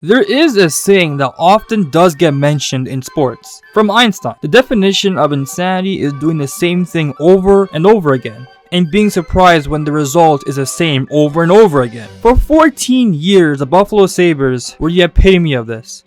There is a saying that often does get mentioned in sports, from Einstein. The definition of insanity is doing the same thing over and over again, and being surprised when the result is the same over and over again. For 14 years, the Buffalo Sabres were the epitome of this.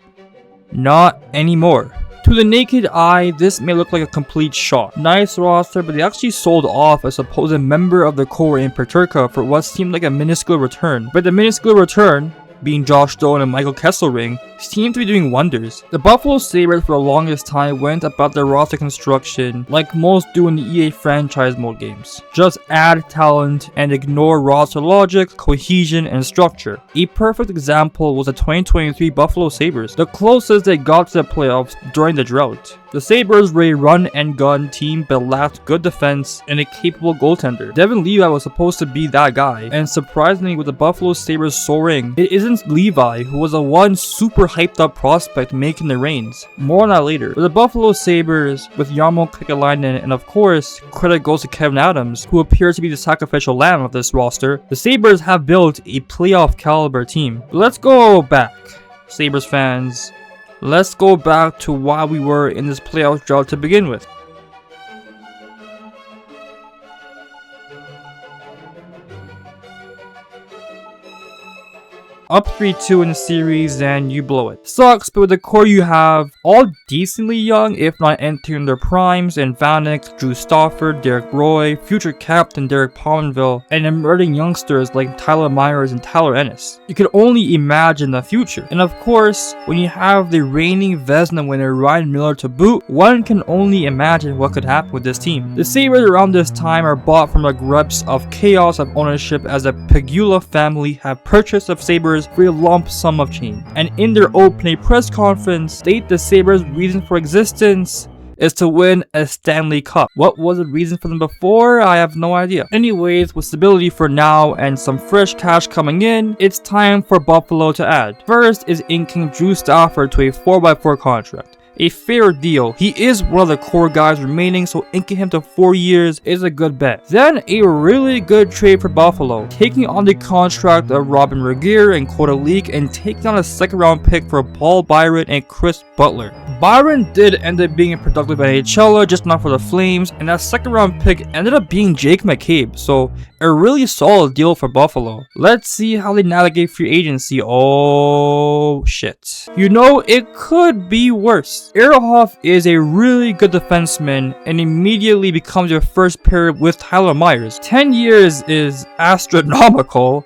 Not anymore. To the naked eye, this may look like a complete shock. Nice roster, but they actually sold off a supposed member of the core in Peterka for what seemed like a minuscule return. But the minuscule return, being Josh Dolan and Michael Kesselring, seem to be doing wonders. The Buffalo Sabres for the longest time went about their roster construction like most do in the EA franchise mode games. Just add talent and ignore roster logic, cohesion, and structure. A perfect example was the 2023 Buffalo Sabres, the closest they got to the playoffs during the drought. The Sabres were a run-and-gun team but lacked good defense and a capable goaltender. Devin Levi was supposed to be that guy, and surprisingly with the Buffalo Sabres soaring, it isn't Levi who was the one super hyped up prospect making the reigns. More on that later. With the Buffalo Sabres, with Jarmo Kekalainen, and of course, credit goes to Kevin Adams, who appears to be the sacrificial lamb of this roster, the Sabres have built a playoff caliber team. But let's go back, Sabres fans. Let's go back to why we were in this playoff drought to begin with. Up 3-2 in the series and you blow it. Sucks, but with the core you have, all decently young, if not entering their primes, and Vanek, Drew Stafford, Derek Roy, future captain Derek Pominville, and emerging youngsters like Tyler Myers and Tyler Ennis. You can only imagine the future. And of course, when you have the reigning Vezina winner Ryan Miller to boot, one can only imagine what could happen with this team. The Sabres around this time are bought from the grips of chaos of ownership as the Pegula family have purchased the Sabres for a lump sum of change, and in their opening press conference state the Sabres' reason for existence is to win a Stanley Cup. What was the reason for them before? I have no idea. Anyways, with stability for now and some fresh cash coming in, it's time for Buffalo to add. First is inking Drew Stafford to a 4x4 contract. A fair deal. He is one of the core guys remaining, so inking him to 4 years is a good bet. Then a really good trade for Buffalo, taking on the contract of Robin Regehr and Coda Leak and taking on a second round pick for Paul Byron and Chris Butler. Byron did end up being a productive NHLer, just not for the Flames, and that second round pick ended up being Jake McCabe, so a really solid deal for Buffalo. Let's see how they navigate free agency. Oh shit. You know, it could be worse. Ehrhoff is a really good defenseman and immediately becomes your first pair with Tyler Myers. 10 years is astronomical,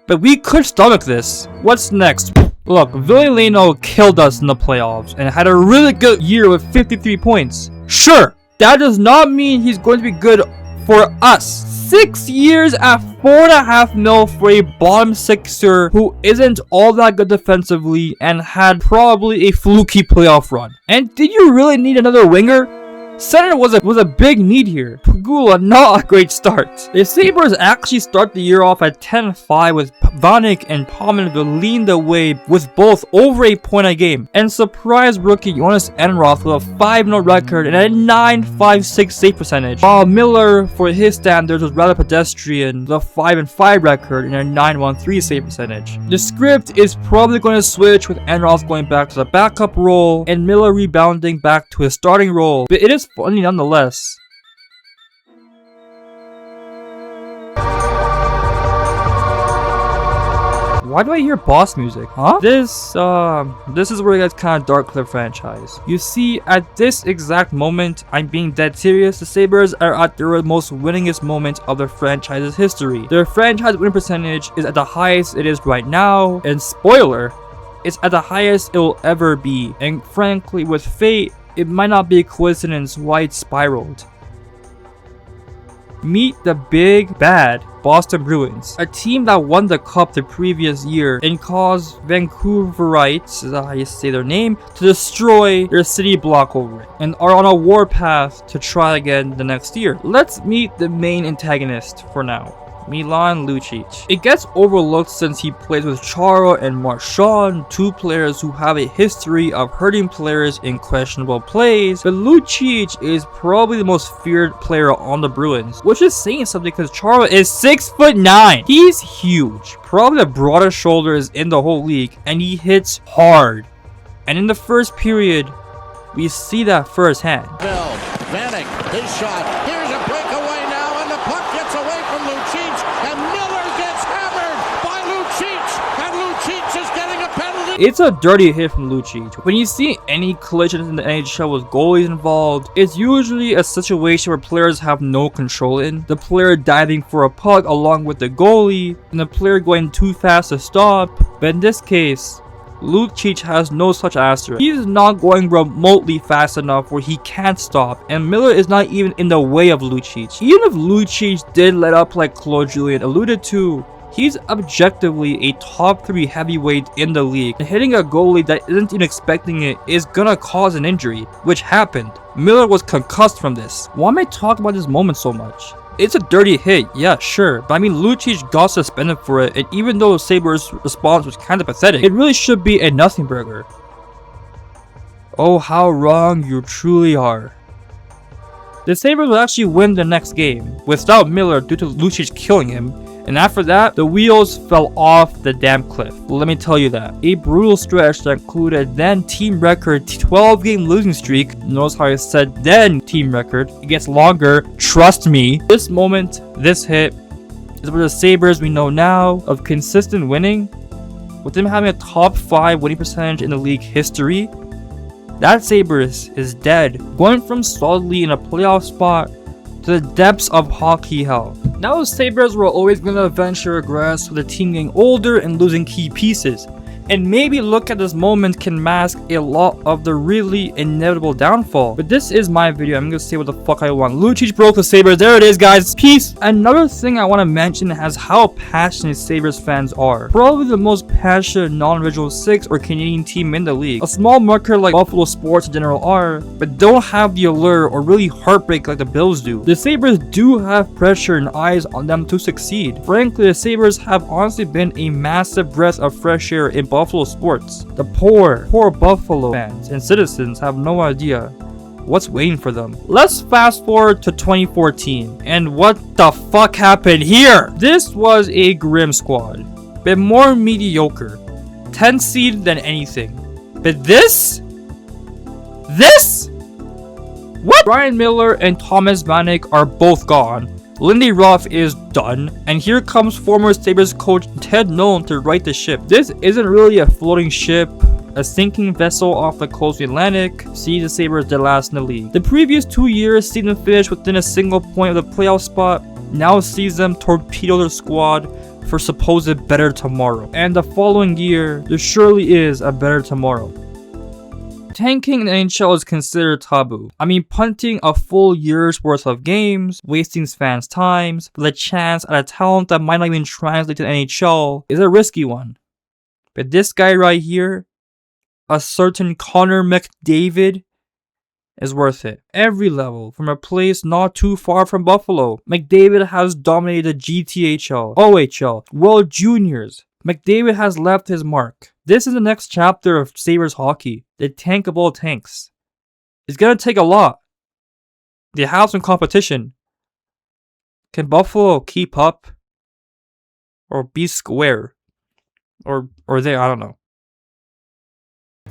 but we could stomach this. What's next? Look, Villaleno killed us in the playoffs and had a really good year with 53 points. Sure, that does not mean he's going to be good for us. 6 years at $4.5 million for a bottom sixer who isn't all that good defensively and had probably a fluky playoff run. And did you really need another winger? Center was a big need here. Pegula, not a great start. The Sabres actually start the year off at 10-5 with Vanek and Pominville leading the way with both over a point a game. And surprise rookie Jonas Enroth with a 5-0 record and a .956 save percentage. While Miller, for his standards, was rather pedestrian with a 5-5 record and a .913 save percentage. The script is probably going to switch with Enroth going back to the backup role and Miller rebounding back to his starting role. But it is funny nonetheless. Why do I hear boss music? Huh? This is where it gets kind of dark for the franchise. You see, at this exact moment, I'm being dead serious, the Sabres are at their most winningest moment of their franchise's history. Their franchise win percentage is at the highest it is right now, and spoiler, it's at the highest it will ever be. And frankly, with fate, it might not be a coincidence why it spiraled. Meet the big bad Boston Bruins, a team that won the cup the previous year and caused Vancouverites, is that how you say their name, to destroy their city block over it, and are on a warpath to try again the next year. Let's meet the main antagonist for now. Milan Lucic. It gets overlooked since he plays with Chara and Marchand, two players who have a history of hurting players in questionable plays, but Lucic is probably the most feared player on the Bruins, which is saying something because Chara is 6'9". He's huge, probably the broadest shoulders in the whole league, and he hits hard. And in the first period, we see that firsthand. Vanek, his shot. Here's a breakaway now, and the puck gets away from Lucic, and Miller gets hammered by Lucic, and Lucic is getting a penalty. It's a dirty hit from Lucic. When you see any collisions in the NHL with goalies involved, it's usually a situation where players have no control in. The player diving for a puck along with the goalie, and the player going too fast to stop. But in this case, Lucic has no such asterisk. He is not going remotely fast enough where he can't stop, and Miller is not even in the way of Lucic. Even if Lucic did let up like Claude Julien alluded to, he's objectively a top 3 heavyweight in the league, and hitting a goalie that isn't even expecting it is gonna cause an injury, which happened. Miller was concussed from this. Why am I talking about this moment so much? It's a dirty hit, yeah, sure, but I mean Lucic got suspended for it, and even though Sabres' response was kind of pathetic, it really should be a nothing burger. Oh, how wrong you truly are. The Sabres would actually win the next game without Miller due to Lucic killing him, and after that, the wheels fell off the damn cliff. Let me tell you that. A brutal stretch that included then team record 12-game losing streak. Notice how I said then team record. It gets longer, trust me. This moment, this hit, is where the Sabres we know now of consistent winning, with them having a top 5 winning percentage in the league history. That Sabres is dead, going from solidly in a playoff spot to the depths of hockey hell. Now the Sabres were always going to eventually regress with the team getting older and losing key pieces. And maybe look at this moment can mask a lot of the really inevitable downfall. But this is my video, I'm gonna say what the fuck I want. Lucic broke the Sabres, there it is guys, peace! Another thing I want to mention is how passionate Sabres fans are. Probably the most passionate non-Regional 6 or Canadian team in the league. A small market like Buffalo Sports in general are, but don't have the allure or really heartbreak like the Bills do. The Sabres do have pressure and eyes on them to succeed. Frankly, the Sabres have honestly been a massive breath of fresh air in Buffalo sports. The poor Buffalo fans and citizens have no idea what's waiting for them. Let's fast forward to 2014 and what the fuck happened here? This was a grim squad, but more mediocre, 10 seed than anything. But this? What? Brian Miller and Thomas Vanek are both gone. Lindy Ruff is done, and here comes former Sabres coach Ted Nolan to right the ship. This isn't really a floating ship, a sinking vessel off the coast of the Atlantic. See the Sabres dead last in the league. The previous 2 years seen them finish within a single point of the playoff spot, now sees them torpedo their squad for supposed better tomorrow. And the following year, there surely is a better tomorrow. Tanking in the NHL is considered taboo. I mean, punting a full year's worth of games, wasting fans' time for the chance at a talent that might not even translate to the NHL is a risky one. But this guy right here, a certain Connor McDavid, is worth it. Every level, from a place not too far from Buffalo, McDavid has dominated the GTHL, OHL, World Juniors. McDavid has left his mark. This is the next chapter of Sabres hockey, the tank of all tanks. It's gonna take a lot. They have some competition. Can Buffalo keep up? Or be square? Or they, I don't know.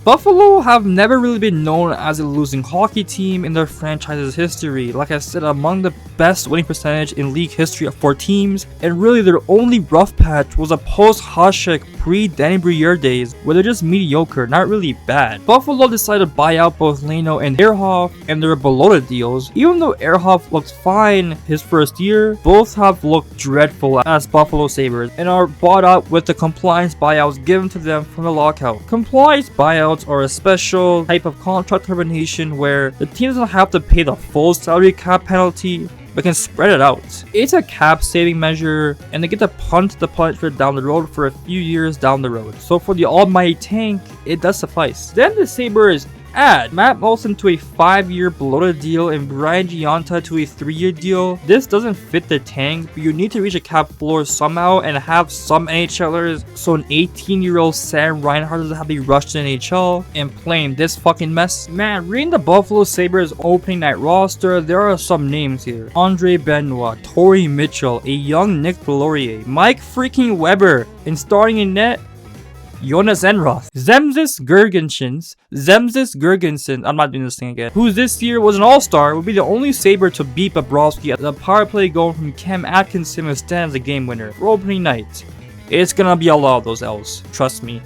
Buffalo have never really been known as a losing hockey team in their franchise's history. Like I said, among the best winning percentage in league history for teams, and really their only rough patch was a post-Hasek pre-Danny Briere days where they're just mediocre, not really bad. Buffalo decided to buy out both Leno and Ehrhoff, and their below deals. Even though Ehrhoff looked fine his first year, both have looked dreadful as Buffalo Sabres and are bought out with the compliance buyouts given to them from the lockout. Compliance buyouts are a special type of contract termination where the team doesn't have to pay the full salary cap penalty but can spread it out. It's a cap saving measure and they get to punt the punishment down the road for a few years down the road. So for the almighty tank, it does suffice. Then the Sabres Add Matt Molson to a 5-year bloated deal and Brian Giunta to a 3-year deal. This doesn't fit the tank, but you need to reach a cap floor somehow and have some NHLers, so an 18-year-old Sam Reinhart doesn't have to be rushed to the NHL and playing this fucking mess. Man, reading the Buffalo Sabres opening night roster, there are some names here. Andre Benoit, Torrey Mitchell, a young Nick Delorier, Mike freaking Weber, and starting in net, Jonas Enroth, Zemzis Girgensons, I'm not doing this thing again, who this year was an all-star, would be the only Sabre to beat Bobrovsky at the power play going from Cam Atkinson and stand as a game winner for opening night. It's gonna be a lot of those L's, trust me.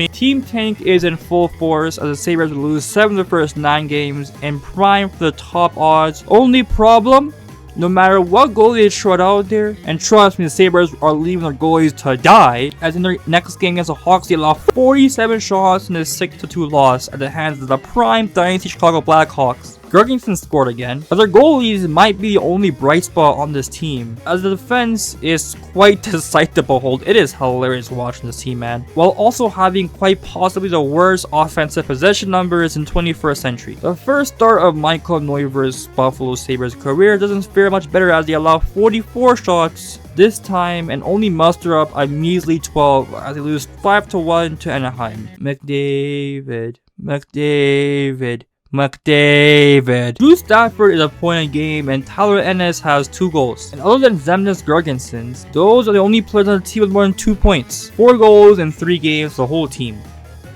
Team Tank is in full force as the Sabres will lose 7 of the first 9 games and prime for the top odds. Only problem? No matter what goalie is short out there, and trust me, the Sabres are leaving their goalies to die, as in their next game against the Hawks, they allowed 47 shots in a 6-2 loss at the hands of the prime dynasty Chicago Blackhawks. Girgensons scored again, but their goalies might be the only bright spot on this team, as the defense is quite a sight to behold. It is hilarious watching this team, man, while also having quite possibly the worst offensive possession numbers in 21st century. The first start of Michael Neuvir's Buffalo Sabres career doesn't fare much better as they allow 44 shots this time and only muster up a measly 12 as they lose 5-1 to Anaheim. McDavid. Drew Stafford is a point a game and Tyler Ennis has 2 goals. And other than Zemnis Girgensons, those are the only players on the team with more than 2 points. 4 goals in 3 games, the whole team.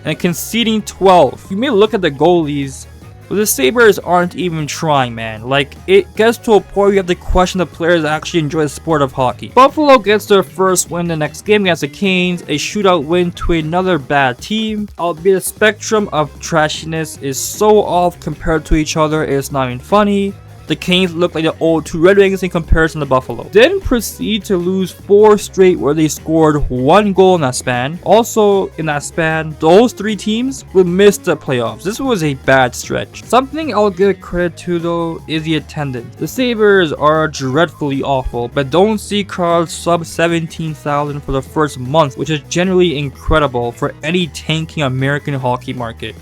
And conceding 12. You may look at the goalies, but the Sabres aren't even trying, man. Like, it gets to a point where you have to question the players that actually enjoy the sport of hockey. Buffalo gets their first win the next game against the Canes, a shootout win to another bad team. Albeit the spectrum of trashiness is so off compared to each other, it's not even funny. The Canes look like the old 2 Red Wings in comparison to Buffalo. Then proceed to lose 4 straight where they scored 1 goal in that span. Also in that span, those 3 teams would miss the playoffs. This was a bad stretch. Something I'll give credit to though is the attendance. The Sabres are dreadfully awful, but don't see crowds sub 17,000 for the first month, which is generally incredible for any tanking American hockey market.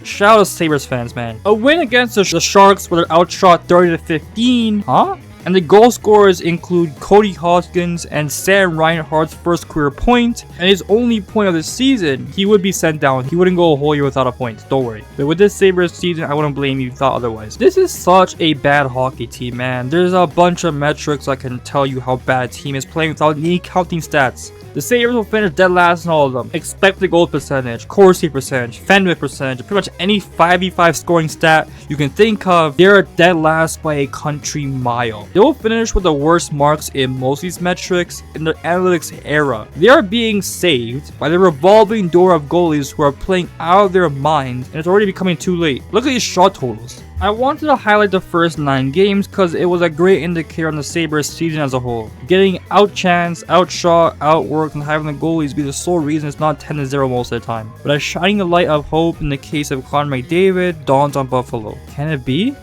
Shout out to Sabres fans, man. A win against the Sharks where they're outshot 30-15. Huh? And the goal scorers include Cody Hoskins and Sam Reinhart's first career point, and his only point of the season. He would be sent down. He wouldn't go a whole year without a point, don't worry. But with this Sabres season, I wouldn't blame you if you thought otherwise. This is such a bad hockey team, man. There's a bunch of metrics that can tell you how bad a team is playing without any counting stats. The Sabres will finish dead last in all of them. Expected goal percentage, Corsi percentage, Fenwick percentage, pretty much any 5v5 scoring stat you can think of, they're dead last by a country mile. They will finish with the worst marks in most of these metrics in the analytics era. They are being saved by the revolving door of goalies who are playing out of their minds, and it's already becoming too late. Look at these shot totals. I wanted to highlight the first 9 games because it was a great indicator on the Sabres season as a whole. Getting outchanced, outshot, outworked, and having the goalies be the sole reason it's not 10-0 most of the time. But a shining light of hope in the case of Connor McDavid dawns on Buffalo. Can it be?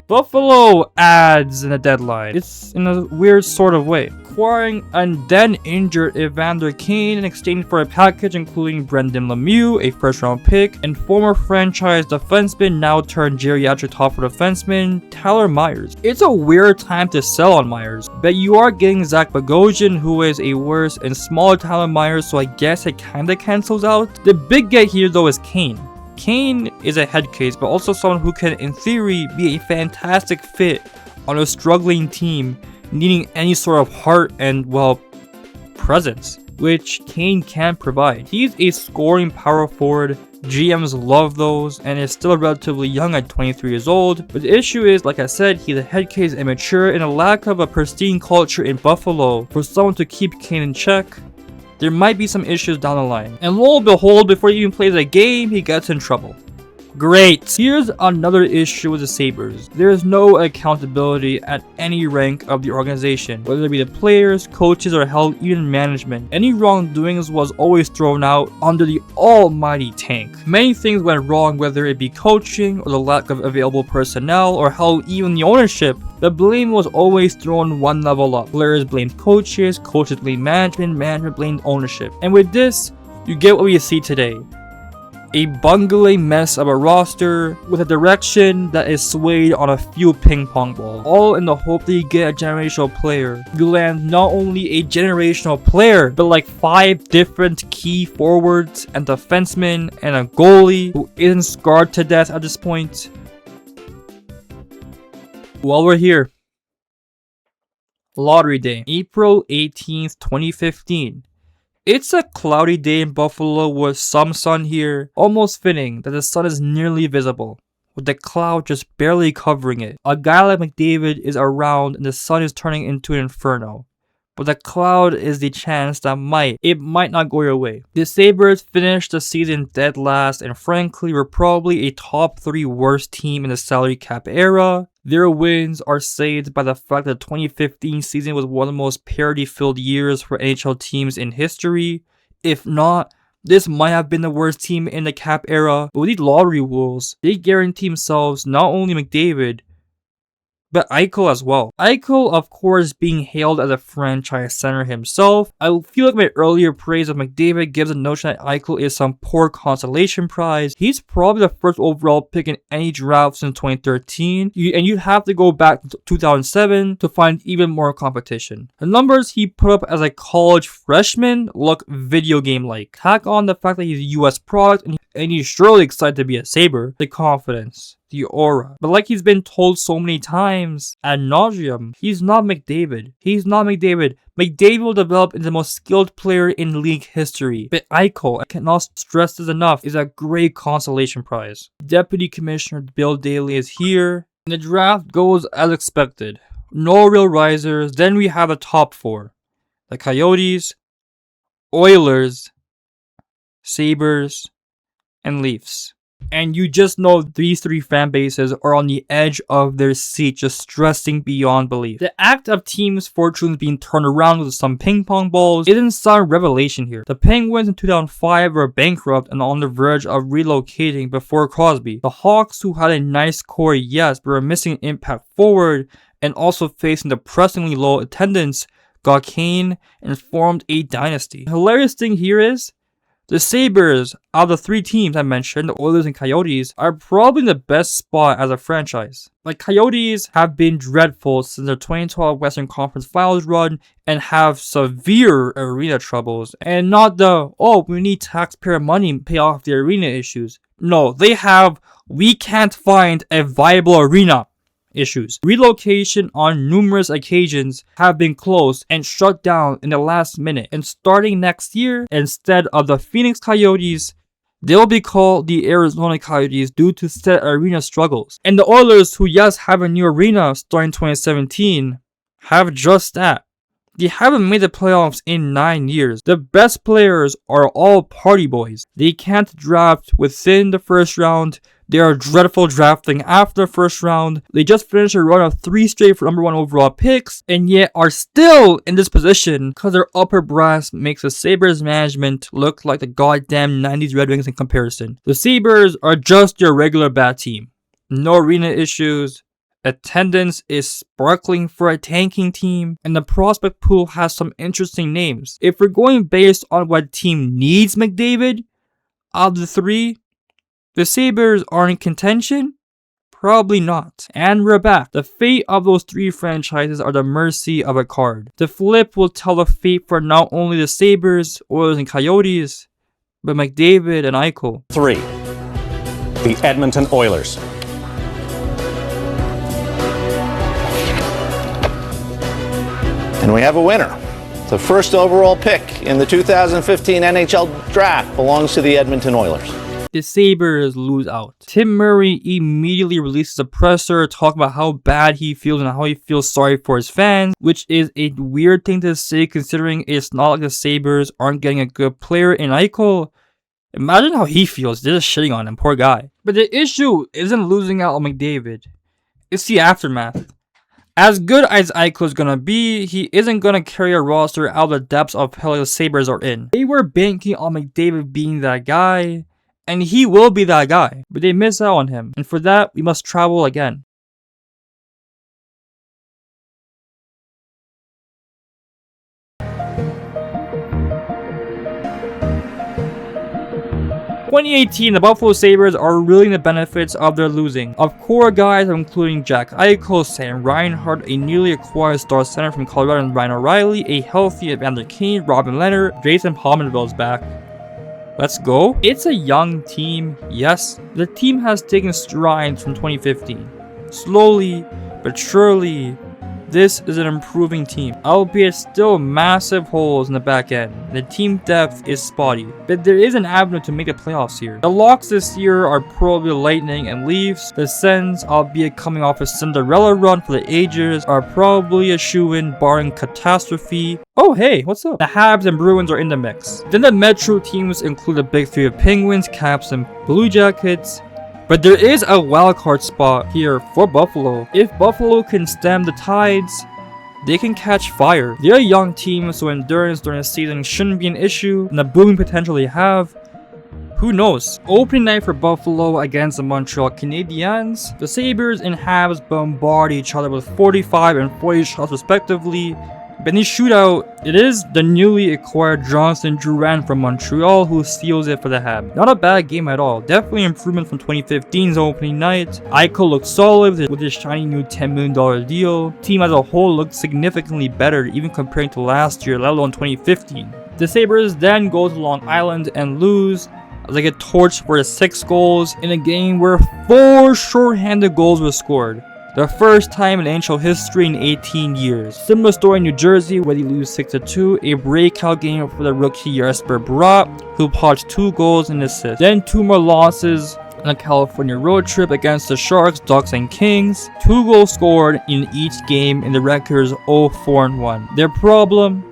Buffalo adds in the deadline. It's in a weird sort of way. Acquiring and then injured Evander Kane in exchange for a package including Brendan Lemieux, a first-round pick, and former franchise defenseman now turned geriatric top-four defenseman Tyler Myers. It's a weird time to sell on Myers, but you are getting Zach Bogosian, who is a worse and smaller Tyler Myers, so I guess it kinda cancels out. The big get here though is Kane. Kane is a head case, but also someone who can, in theory, be a fantastic fit on a struggling team needing any sort of heart and, well, presence, which Kane can provide. He's a scoring power forward. GMs love those, and is still relatively young at 23 years old. But the issue is, like I said, he's a head case immature and a lack of a pristine culture in Buffalo for someone to keep Kane in check. There might be some issues down the line. And lo and behold, before he even plays a game, he gets in trouble. Great. Here's another issue with the Sabres. There is no accountability at any rank of the organization, whether it be the players, coaches, or hell, even management. Any wrongdoings was always thrown out under the almighty tank. Many things went wrong, whether it be coaching, or the lack of available personnel, or hell, even the ownership. The blame was always thrown one level up. Players blamed coaches, coaches blamed management, management blamed ownership. And with this, you get what we see today. A bungling mess of a roster with a direction that is swayed on a few ping pong balls, all in the hope that you get a generational player. You land not only a generational player, but like 5 different key forwards and defensemen and a goalie who isn't scarred to death at this point. While we're here, Lottery Day, April 18th, 2015. It's a cloudy day in Buffalo with some sun here, almost fitting that the sun is nearly visible, with the cloud just barely covering it. A guy like McDavid is around and the sun is turning into an inferno, but the cloud is the chance that it might not go your way. The Sabres finished the season dead last and frankly were probably a top 3 worst team in the salary cap era. Their wins are saved by the fact that the 2015 season was one of the most parity-filled years for NHL teams in history. If not, this might have been the worst team in the cap era. But with these lottery rules, they guarantee themselves not only McDavid, but Eichel as well. Eichel, of course, being hailed as a franchise center himself. I feel like my earlier praise of McDavid gives the notion that Eichel is some poor consolation prize. He's probably the first overall pick in any draft since 2013, and you'd have to go back to 2007 to find even more competition. The numbers he put up as a college freshman look video game-like. Tack on the fact that he's a US product, and he's surely excited to be a Sabre. The confidence, the aura. But like he's been told so many times ad nauseum, he's not McDavid. He's not McDavid. McDavid will develop into the most skilled player in league history. But Eichel, I cannot stress this enough, is a great consolation prize. Deputy Commissioner Bill Daly is here, and the draft goes as expected. No real risers. Then we have the top 4. The Coyotes, Oilers, Sabres, and Leafs. And you just know these 3 fan bases are on the edge of their seat, just stressing beyond belief. The act of teams' fortunes being turned around with some ping pong balls isn't some revelation here. The Penguins in 2005 were bankrupt and on the verge of relocating before Crosby. The Hawks, who had a nice core, yes, but were missing an impact forward and also facing depressingly low attendance, got Kane and formed a dynasty. The hilarious thing here is, the Sabres, out of the 3 teams I mentioned, the Oilers and Coyotes, are probably in the best spot as a franchise. Like, Coyotes have been dreadful since their 2012 Western Conference Finals run and have severe arena troubles. And not the, oh, we need taxpayer money to pay off the arena issues. No, they have, we can't find a viable arena issues. Relocation on numerous occasions have been closed and shut down in the last minute. And starting next year, instead of the Phoenix Coyotes, they'll be called the Arizona Coyotes due to set arena struggles. And the Oilers, who yes have a new arena starting 2017, have just that. They haven't made the playoffs in 9 years. The best players are all party boys. They can't draft within the first round. They are dreadful drafting after the first round. They just finished a run of 3 straight for number 1 overall picks, and yet are still in this position because their upper brass makes the Sabres management look like the goddamn 90s Red Wings in comparison. The Sabres are just your regular bad team. No arena issues. Attendance is sparkling for a tanking team, and the prospect pool has some interesting names. If we're going based on what team needs McDavid, out of the 3, the Sabres are in contention? Probably not. And we're back. The fate of those 3 franchises are the mercy of a card. The flip will tell the fate for not only the Sabres, Oilers, and Coyotes, but McDavid and Eichel. 3. The Edmonton Oilers. And we have a winner. The first overall pick in the 2015 NHL draft belongs to the Edmonton Oilers. The Sabres lose out. Tim Murray immediately releases a presser talking about how bad he feels and how he feels sorry for his fans, which is a weird thing to say considering it's not like the Sabres aren't getting a good player in Eichel. Imagine how he feels. They're just shitting on him, poor guy. But the issue isn't losing out on McDavid. It's the aftermath. As good as Eichel is gonna be, he isn't gonna carry a roster out of the depths of hell the Sabres are in. They were banking on McDavid being that guy, and he will be that guy, but they miss out on him, and for that, we must travel again. 2018, the Buffalo Sabres are reaping the benefits of their losing. Of core guys, including Jack Eichel, Sam Reinhart, a newly acquired star center from Colorado, and Ryan O'Reilly, a healthy Evander Kane, Robin Leonard, Jason Pominville's back. Let's go. It's a young team, yes. The team has taken strides from 2015. Slowly, but surely, this is an improving team, albeit still massive holes in the back end. The team depth is spotty, but there is an avenue to make the playoffs here. The locks this year are probably the Lightning and Leafs. The Sens, albeit coming off a Cinderella run for the ages, are probably a shoo-in barring catastrophe. Oh hey, what's up? The Habs and Bruins are in the mix. Then the Metro teams include the big three of Penguins, Caps, and Blue Jackets. But there is a wildcard spot here for Buffalo. If Buffalo can stem the tides, they can catch fire. They're a young team, so endurance during the season shouldn't be an issue, and the booming potential they have, who knows? Opening night for Buffalo against the Montreal Canadiens. The Sabres and Habs bombard each other with 45 and 40 shots respectively. But in the shootout, it is the newly acquired Jonathan Drouin from Montreal who steals it for the Habs. Not a bad game at all. Definitely improvement from 2015's opening night. Eichel looked solid with his shiny new $10 million deal. Team as a whole looked significantly better even comparing to last year, let alone 2015. The Sabres then go to Long Island and lose as they get torched for the 6 goals in a game where 4 shorthanded goals were scored. The first time in NHL history in 18 years. Similar story in New Jersey where they lose 6-2, a breakout game for the rookie Jesper Bratt, who poached 2 goals and assists. Then 2 more losses on a California road trip against the Sharks, Ducks, and Kings. 2 goals scored in each game and the record is 0-4-1. Their problem?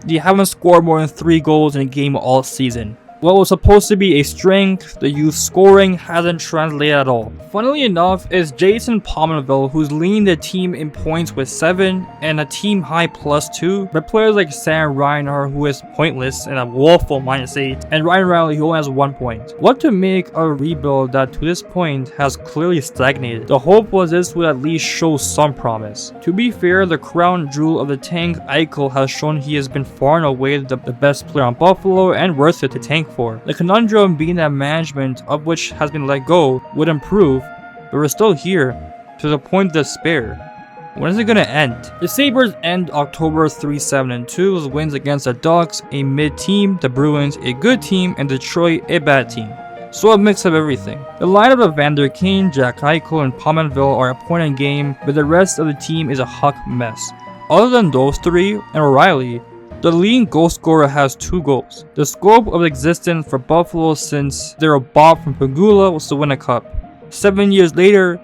They haven't scored more than 3 goals in a game all season. What was supposed to be a strength, the youth scoring hasn't translated at all. Funnily enough, it's Jason Pominville who's leading the team in points with 7 and a team high +2. But players like Sam Reinhart, who is pointless and a woeful -8, and Ryan O'Reilly, who only has 1 point. What to make a rebuild that to this point has clearly stagnated? The hope was this would at least show some promise. To be fair, the crown jewel of the tank, Eichel, has shown he has been far and away the best player on Buffalo and worth it to tank for. The conundrum being that management, of which has been let go, would improve, but we're still here, to the point of despair. When is it gonna end? The Sabres end October 3-7-2 with wins against the Ducks, a mid-team, the Bruins, a good team, and Detroit, a bad team. So a mix of everything. The lineup of Evander Kane, Jack Eichel, and Pominville are a point in game, but the rest of the team is a huck mess. Other than those 3 and O'Reilly, the leading goal scorer has 2 goals. The scope of existence for Buffalo since their bought from Pegula was to win a cup. 7 years later,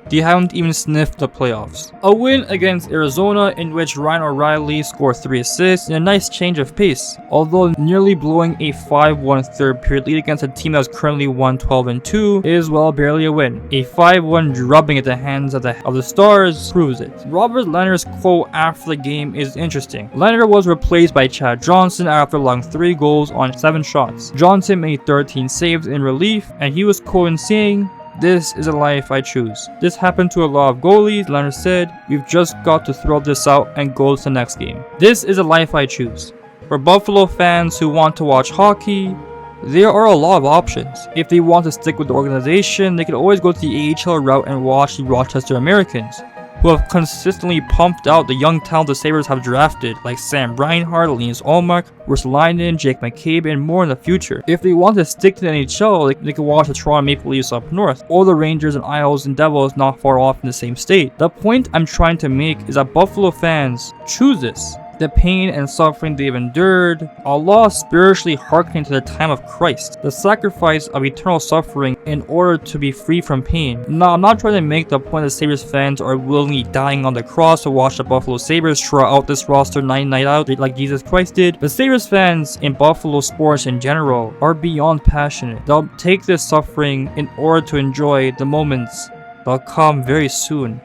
they haven't even sniffed the playoffs. A win against Arizona in which Ryan O'Reilly scored 3 assists in a nice change of pace, although nearly blowing a 5-1 third period lead against a team that is currently 1-12-2 is well barely a win. A 5-1 drubbing at the hands of the Stars proves it. Robert Leonard's quote after the game is interesting. Leonard was replaced by Chad Johnson after allowing 3 goals on 7 shots. Johnson made 13 saves in relief, and he was quoted saying, "This is a life I choose. This happened to a lot of goalies," Leonard said. "We've just got to throw this out and go to the next game. This is a life I choose." For Buffalo fans who want to watch hockey, there are a lot of options. If they want to stick with the organization, they can always go to the AHL route and watch the Rochester Americans, who have consistently pumped out the young talent the Sabres have drafted, like Sam Reinhart, Linus Ullmark, Ristolainen, Jake McCabe, and more in the future. If they want to stick to the NHL, they can watch the Toronto Maple Leafs up north, or the Rangers and Isles and Devils not far off in the same state. The point I'm trying to make is that Buffalo fans choose this. The pain and suffering they've endured, Allah spiritually hearkening to the time of Christ, the sacrifice of eternal suffering in order to be free from pain. Now, I'm not trying to make the point that Sabres fans are willingly dying on the cross to watch the Buffalo Sabres try out this roster night in, night out like Jesus Christ did, but Sabres fans in Buffalo sports in general are beyond passionate. They'll take this suffering in order to enjoy the moments that'll come very soon.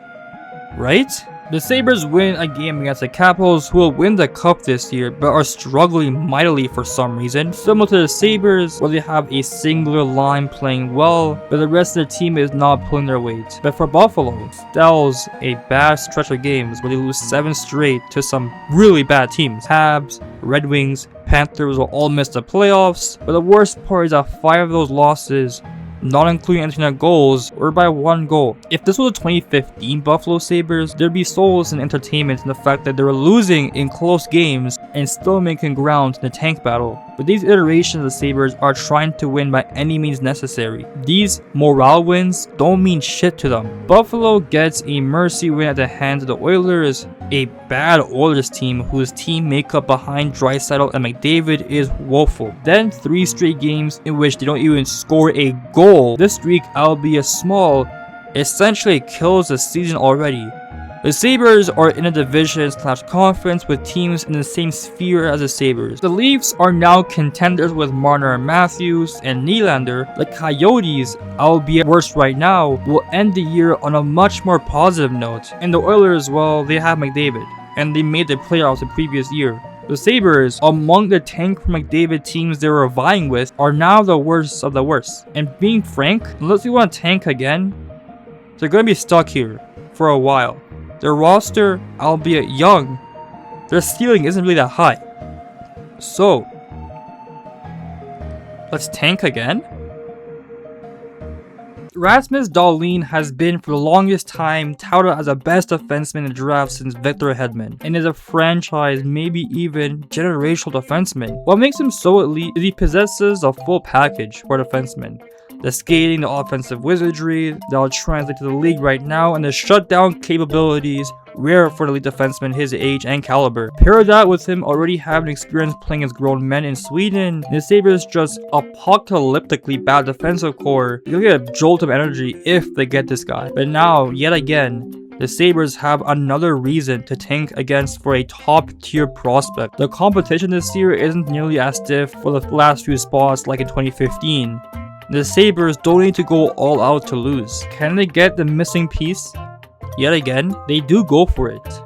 Right? The Sabres win a game against the Capitals, who will win the Cup this year but are struggling mightily for some reason. Similar to the Sabres, where they have a singular line playing well, but the rest of the team is not pulling their weight. But for Buffalo, that was a bad stretch of games where they lose 7 straight to some really bad teams. Habs, Red Wings, Panthers will all miss the playoffs, but the worst part is that 5 of those losses, not including internet goals, were by 1 goal. If this was the 2015 Buffalo Sabres, there'd be solace and entertainment in the fact that they were losing in close games and still making ground in the tank battle. But these iterations of the Sabres are trying to win by any means necessary. These morale wins don't mean shit to them. Buffalo gets a mercy win at the hands of the Oilers, a bad Oilers team whose team makeup behind Draisaitl and McDavid is woeful. Then 3 straight games in which they don't even score a goal. This streak, albeit small, essentially kills the season already. The Sabres are in a division/conference with teams in the same sphere as the Sabres. The Leafs are now contenders with Marner and Matthews and Nylander. The Coyotes, albeit worse right now, will end the year on a much more positive note. And the Oilers, well, they have McDavid, and they made the playoffs the previous year. The Sabres, among the tank for McDavid teams they were vying with, are now the worst of the worst. And being frank, unless we want to tank again, they're going to be stuck here for a while. Their roster, albeit young, their ceiling isn't really that high. So, let's tank again? Rasmus Dahlin has been for the longest time touted as the best defenseman in the draft since Victor Hedman, and is a franchise, maybe even generational defenseman. What makes him so elite is he possesses a full package for a defenseman. The skating, the offensive wizardry that'll translate to the league right now, and the shutdown capabilities rare for an elite defenseman his age and caliber. Pair that with him already having experience playing as grown men in Sweden, the Sabres just apocalyptically bad defensive core. You'll get a jolt of energy if they get this guy. But now, yet again, the Sabres have another reason to tank against for a top tier prospect. The competition this year isn't nearly as stiff for the last few spots like in 2015. The Sabres don't need to go all out to lose. Can they get the missing piece? Yet again, they do go for it.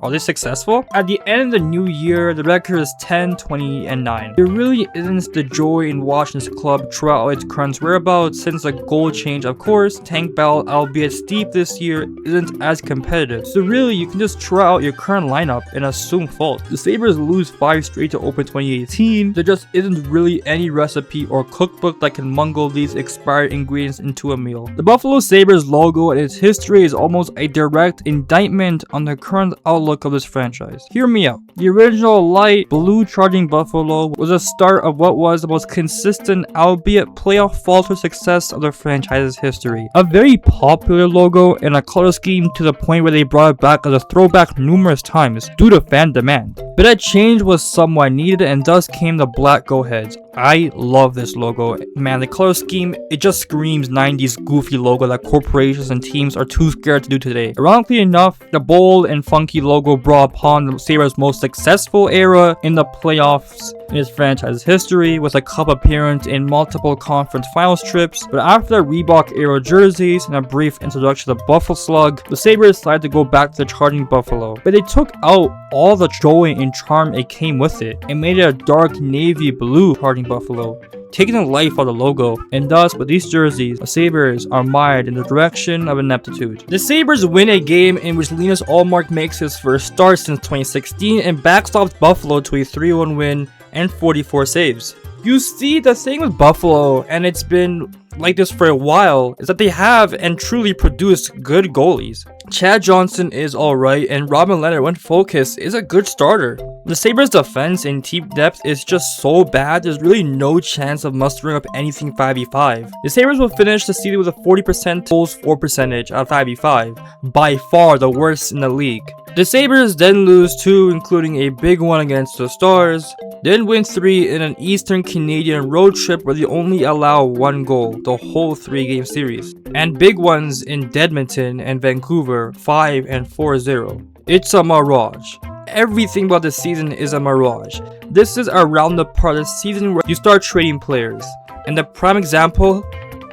Are they successful? At the end of the new year, the record is 10, 20, and 9. There really isn't the joy in watching this club try out its current whereabouts since the goal change. Of course, tank battle, albeit steep this year, isn't as competitive. So really, you can just try out your current lineup and assume fault. The Sabres lose 5 straight to open 2018. There just isn't really any recipe or cookbook that can mungle these expired ingredients into a meal. The Buffalo Sabres logo and its history is almost a direct indictment on the current outlook of this franchise. Hear me out. The original light blue charging Buffalo was the start of what was the most consistent, albeit playoff falter success of the franchise's history. A very popular logo and a color scheme to the point where they brought it back as a throwback numerous times due to fan demand. But that change was somewhat needed, and thus came the black go-heads. I love this logo. Man, the color scheme, it just screams 90s goofy logo that corporations and teams are too scared to do today. Ironically enough, the bold and funky logo brought upon the Sabres' most successful era in the playoffs in its franchise's history, with a cup appearance in multiple conference finals trips. But after the Reebok era jerseys and a brief introduction to the Buffalo Slug, the Sabres decided to go back to the charging Buffalo. But they took out all the joy and charm it came with it and made it a dark navy blue charging Buffalo, taking the life out of the logo. And thus, with these jerseys, the Sabres are mired in the direction of ineptitude. The Sabres win a game in which Linus Ullmark makes his first start since 2016 and backstops Buffalo to a 3-1 win and 44 saves. You see, the thing with Buffalo, and it's been like this for a while, is that they have and truly produced good goalies. Chad Johnson is alright, and Robin Leonard, when focused, is a good starter. The Sabres' defense in team depth is just so bad, there's really no chance of mustering up anything 5v5. The Sabres will finish the season with a 40% goals for percentage out of 5v5, by far the worst in the league. The Sabres then lose 2, including a big one against the Stars, then win 3 in an Eastern Canadian road trip where they only allow 1 goal the whole 3-game series, and big ones in Edmonton and Vancouver, 5 and 4-0. It's a mirage. Everything about the season is a mirage. This is around the part of the season where you start trading players, and the prime example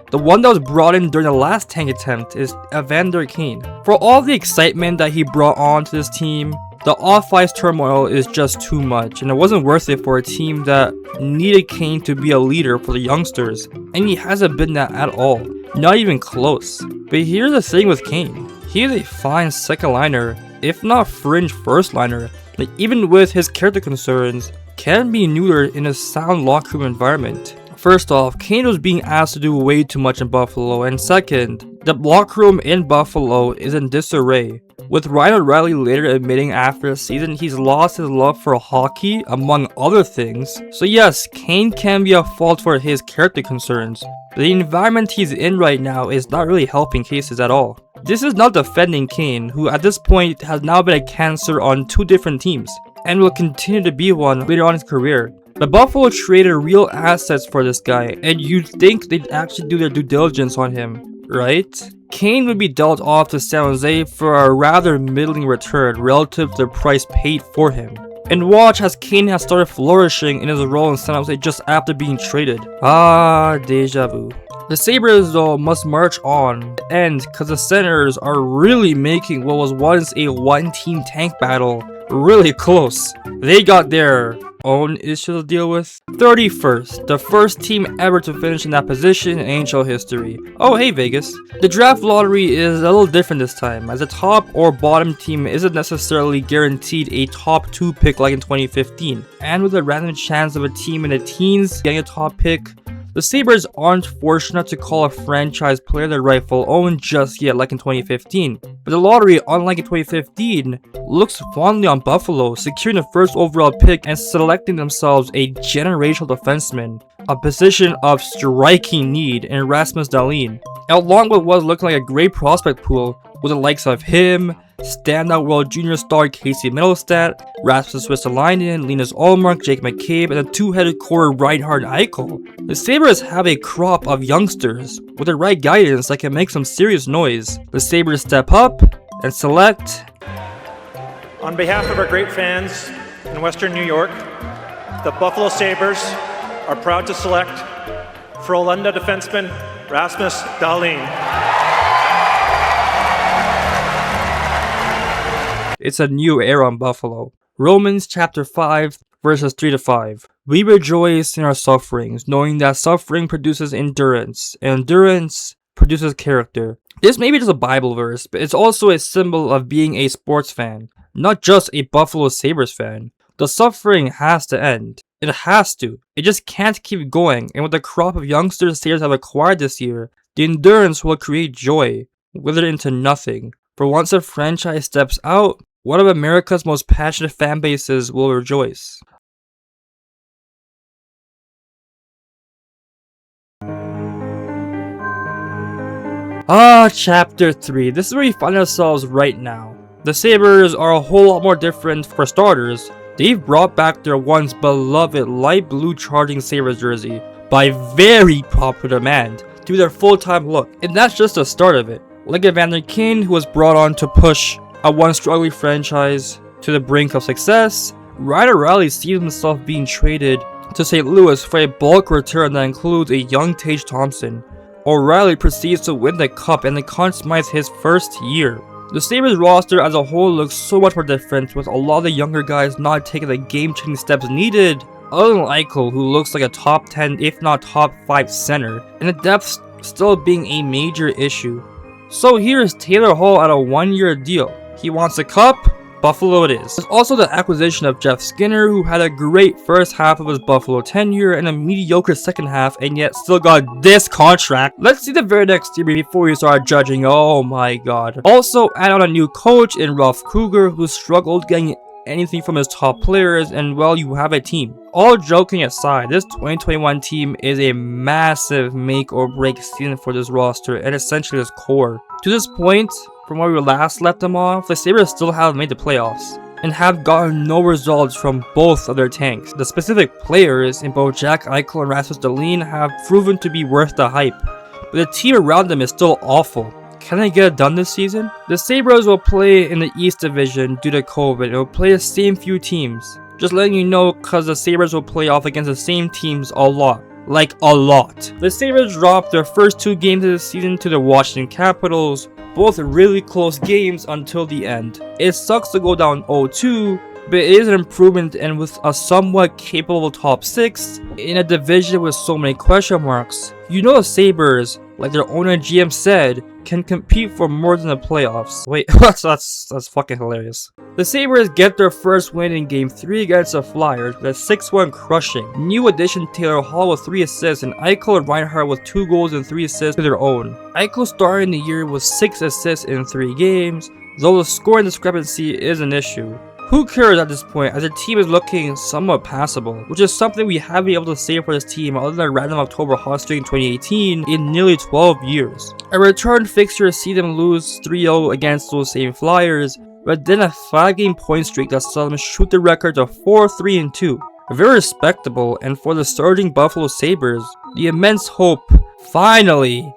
The one that was brought in during the last tank attempt is Evander Kane. For all the excitement that he brought on to this team, the off-ice turmoil is just too much, and it wasn't worth it for a team that needed Kane to be a leader for the youngsters, and he hasn't been that at all. Not even close. But here's the thing with Kane. He is a fine second liner, if not fringe first liner, that even with his character concerns, can be neutered in a sound locker room environment. First off, Kane was being asked to do way too much in Buffalo, and second, the locker room in Buffalo is in disarray, with Ryan O'Reilly later admitting after the season he's lost his love for hockey, among other things. So yes, Kane can be at fault for his character concerns, but the environment he's in right now is not really helping cases at all. This is not defending Kane, who at this point has now been a cancer on 2 different teams, and will continue to be one later on in his career. But Buffalo traded real assets for this guy, and you'd think they'd actually do their due diligence on him, right? Kane would be dealt off to San Jose for a rather middling return relative to the price paid for him. And watch as Kane has started flourishing in his role in San Jose just after being traded. Ah, deja vu. The Sabres though must march on and cause the Senators are really making what was once a one-team tank battle really close. They got their own issues to deal with. 31st, the first team ever to finish in that position in NHL history. Oh hey Vegas. The draft lottery is a little different this time, as the top or bottom team isn't necessarily guaranteed a top 2 pick like in 2015. And with a random chance of a team in the teens getting a top pick, the Sabres aren't fortunate to call a franchise player their rightful own just yet like in 2015. But the lottery, unlike in 2015, looks fondly on Buffalo, securing the first overall pick and selecting themselves a generational defenseman, a position of striking need in Rasmus Dahlin, along with what looked like a great prospect pool with the likes of him, standout World Junior star Casey Middlestat, Rasmus Dahlin, Linus Ullmark, Jake McCabe, and the 2-headed core Reinhard Eichel. The Sabres have a crop of youngsters with the right guidance that can make some serious noise. The Sabres step up and select. On behalf of our great fans in Western New York, the Buffalo Sabres are proud to select Frölunda defenseman Rasmus Dahlin. It's a new era in Buffalo. Romans chapter 5 verses 3-5. We rejoice in our sufferings, knowing that suffering produces endurance, and endurance produces character. This may be just a Bible verse, but it's also a symbol of being a sports fan, not just a Buffalo Sabres fan. The suffering has to end. It has to. It just can't keep going, and with the crop of youngsters Sabres have acquired this year, the endurance will create joy, withered into nothing. For once a franchise steps out, one of America's most passionate fan bases will rejoice. Chapter 3. This is where we find ourselves right now. The Sabres are a whole lot more different. For starters, they've brought back their once beloved light blue Charging Sabres jersey by very popular demand to be their full-time look, and that's just the start of it. Like Evander Kane, who was brought on to push a once struggling franchise to the brink of success, Ryan O'Reilly sees himself being traded to St. Louis for a bulk return that includes a young Tage Thompson. O'Reilly proceeds to win the cup and consummates his first year. The Sabres roster as a whole looks so much more different, with a lot of the younger guys not taking the game-changing steps needed, other than Eichel, who looks like a top 10 if not top 5 center, and the depth still being a major issue. So here's Taylor Hall at a 1-year deal. He wants a cup, Buffalo it is. There's also the acquisition of Jeff Skinner, who had a great first half of his Buffalo tenure and a mediocre second half, and yet still got this contract. Let's see the very next year before we start judging. Oh my god. Also add on a new coach in Ralph Kruger, who struggled getting anything from his top players, and well, you have a team. All joking aside, this 2021 team is a massive make or break season for this roster and essentially its core. To this point, from where we last left them off, the Sabres still haven't made the playoffs and have gotten no results from both of their tanks. The specific players in both Jack Eichel and Rasmus Dahlin have proven to be worth the hype, but the team around them is still awful. Can they get it done this season? The Sabres will play in the East Division due to COVID and will play the same few teams. Just letting you know, cause the Sabres will play off against the same teams a lot. Like a lot. The Sabres dropped their first 2 games of the season to the Washington Capitals, both really close games until the end. It sucks to go down 0-2, but it is an improvement, and with a somewhat capable top 6 in a division with so many question marks, you know the Sabres, like their owner and GM said, can compete for more than the playoffs. Wait, that's fucking hilarious. The Sabres get their first win in Game 3 against the Flyers with a 6-1 crushing. New addition Taylor Hall with 3 assists and Eichel and Reinhart with 2 goals and 3 assists to their own. Eichel starting the year with 6 assists in 3 games, though the scoring discrepancy is an issue. Who cares at this point, as the team is looking somewhat passable, which is something we haven't been able to say for this team other than a random October hot streak in 2018 in nearly 12 years. A return fixture see them lose 3-0 against those same Flyers, but then a 5-game point streak that saw them shoot the record to 4-3-2. Very respectable, and for the surging Buffalo Sabres, the immense hope finally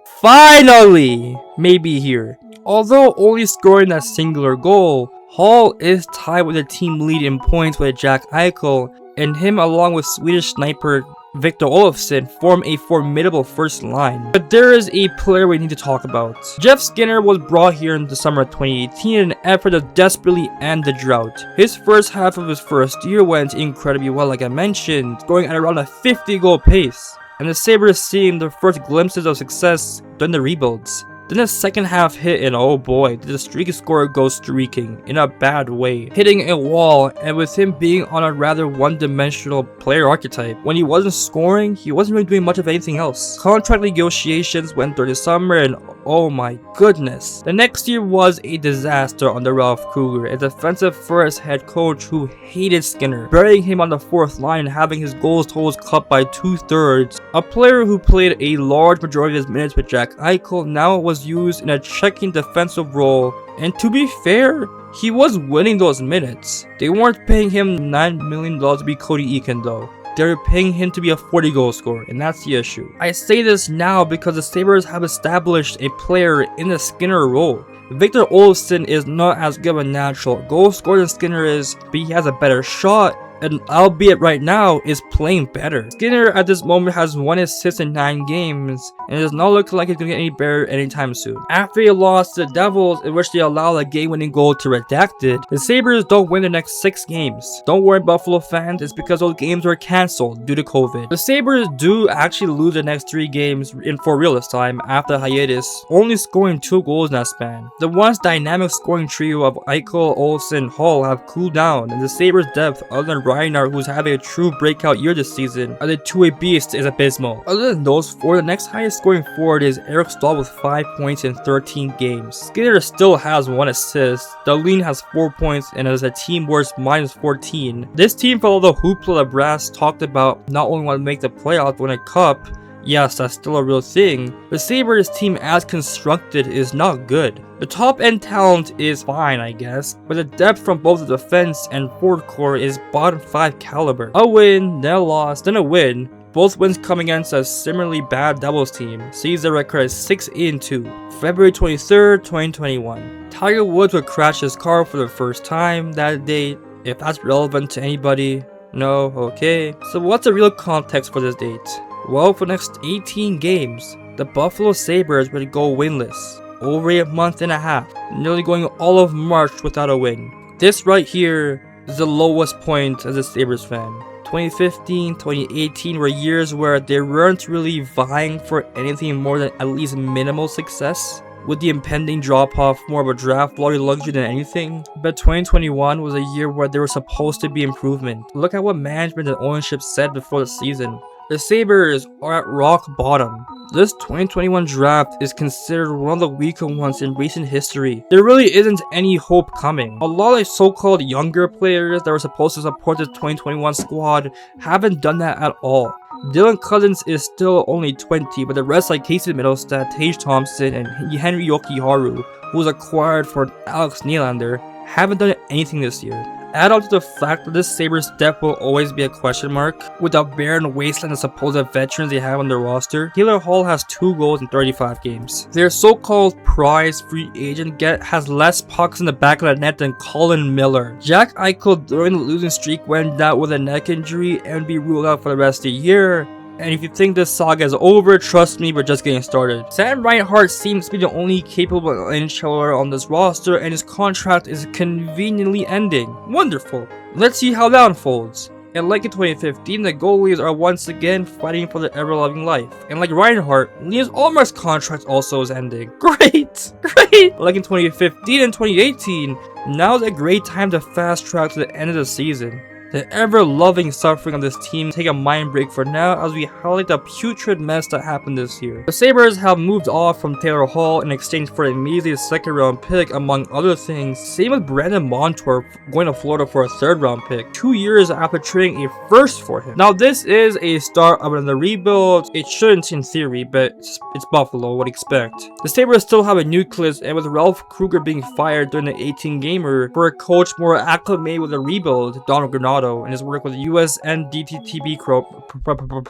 may be here. Although only scoring that singular goal, Hall is tied with the team lead in points with Jack Eichel, and him along with Swedish sniper Victor Olofsson form a formidable first line. But there is a player we need to talk about. Jeff Skinner was brought here in the summer of 2018 in an effort to desperately end the drought. His first half of his first year went incredibly well, like I mentioned, scoring at around a 50-goal pace, and the Sabres seeing their first glimpses of success during the rebuilds. Then the second half hit, and oh boy, did the streaky scorer go streaking in a bad way, hitting a wall, and with him being on a rather one-dimensional player archetype. When he wasn't scoring, he wasn't really doing much of anything else. Contract negotiations went during the summer, and oh my goodness. The next year was a disaster under Ralph Kruger, a defensive first head coach who hated Skinner, burying him on the 4th line and having his goals totals cut by 2/3. A player who played a large majority of his minutes with Jack Eichel now was used in a checking defensive role, and to be fair, he was winning those minutes. They weren't paying him $9 million to be Cody Eakin though. They're paying him to be a 40-goal scorer, and that's the issue. I say this now because the Sabres have established a player in the Skinner role. Victor Olofsson is not as good of a natural goal scorer than Skinner is, but he has a better shot, and albeit right now, is playing better. Skinner at this moment has 1 assist in 9 games, and it is not looking like it's going to get any better anytime soon. After a loss to the Devils, in which they allowed a game-winning goal to redacted, the Sabres don't win the next 6 games. Don't worry, Buffalo fans, it's because those games were cancelled due to COVID. The Sabres do actually lose the next 3 games for real this time after hiatus, only scoring 2 goals in that span. The once dynamic scoring trio of Eichel, Olsen, Hall have cooled down, and the Sabres' depth, other than Reinhart, who's having a true breakout year this season, as a two-way beast, is abysmal. Other than those 4, the next highest scoring forward is Eric Stahl with 5 points in 13 games. Skinner still has 1 assist, Dahlin has 4 points and is a team worst -14. This team, for all the hoopla the brass talked about not only want to make the playoffs but win a cup, yes, that's still a real thing. The Sabres team as constructed is not good. The top end talent is fine, I guess, but the depth from both the defense and forward core is bottom 5 caliber. A win, then a loss, then a win. Both wins coming against a similarly bad Devils team. Sees the record as 6-2. February 23rd, 2021. Tiger Woods would crash his car for the first time that day. If that's relevant to anybody, no, okay. So what's the real context for this date? Well, for the next 18 games, the Buffalo Sabres would go winless. Over a month and a half, nearly going all of March without a win. This right here is the lowest point as a Sabres fan. 2015, 2018 were years where they weren't really vying for anything more than at least minimal success, with the impending drop-off more of a draft lottery luxury than anything. But 2021 was a year where there was supposed to be improvement. Look at what management and ownership said before the season. The Sabres are at rock bottom. This 2021 draft is considered one of the weaker ones in recent history. There really isn't any hope coming. A lot of so-called younger players that were supposed to support the 2021 squad haven't done that at all. Dylan Cousins is still only 20, but the rest like Casey Middlestat, Tage Thompson, and Henry Yokiharu, who was acquired for Alex Nylander, haven't done anything this year. Add on to the fact that this Sabres depth will always be a question mark, with the barren wasteland of supposed veterans they have on their roster. Taylor Hall has 2 goals in 35 games. Their so-called prize free agent has less pucks in the back of the net than Colin Miller. Jack Eichel during the losing streak went out with a neck injury and be ruled out for the rest of the year. And if you think this saga is over, trust me, we're just getting started. Sam Reinhart seems to be the only capable NHLer on this roster, and his contract is conveniently ending. Wonderful. Let's see how that unfolds. And like in 2015, the goalies are once again fighting for their ever-loving life. And like Reinhart, Linus Ullmark's contract also is ending. Great! Great! Like in 2015 and 2018, now's a great time to fast track to the end of the season. The ever-loving suffering of this team take a mind break for now as we highlight the putrid mess that happened this year. The Sabres have moved off from Taylor Hall in exchange for a measly second-round pick, among other things. Same with Brandon Montour going to Florida for a third-round pick, 2 years after trading a first for him. Now this is a start of another rebuild. It shouldn't in theory, but it's Buffalo, what do you expect? The Sabres still have a nucleus, and with Ralph Kruger being fired during the 18-gamer for a coach more acclimated with a rebuild, Donald Granato, and his work with the US NDTTB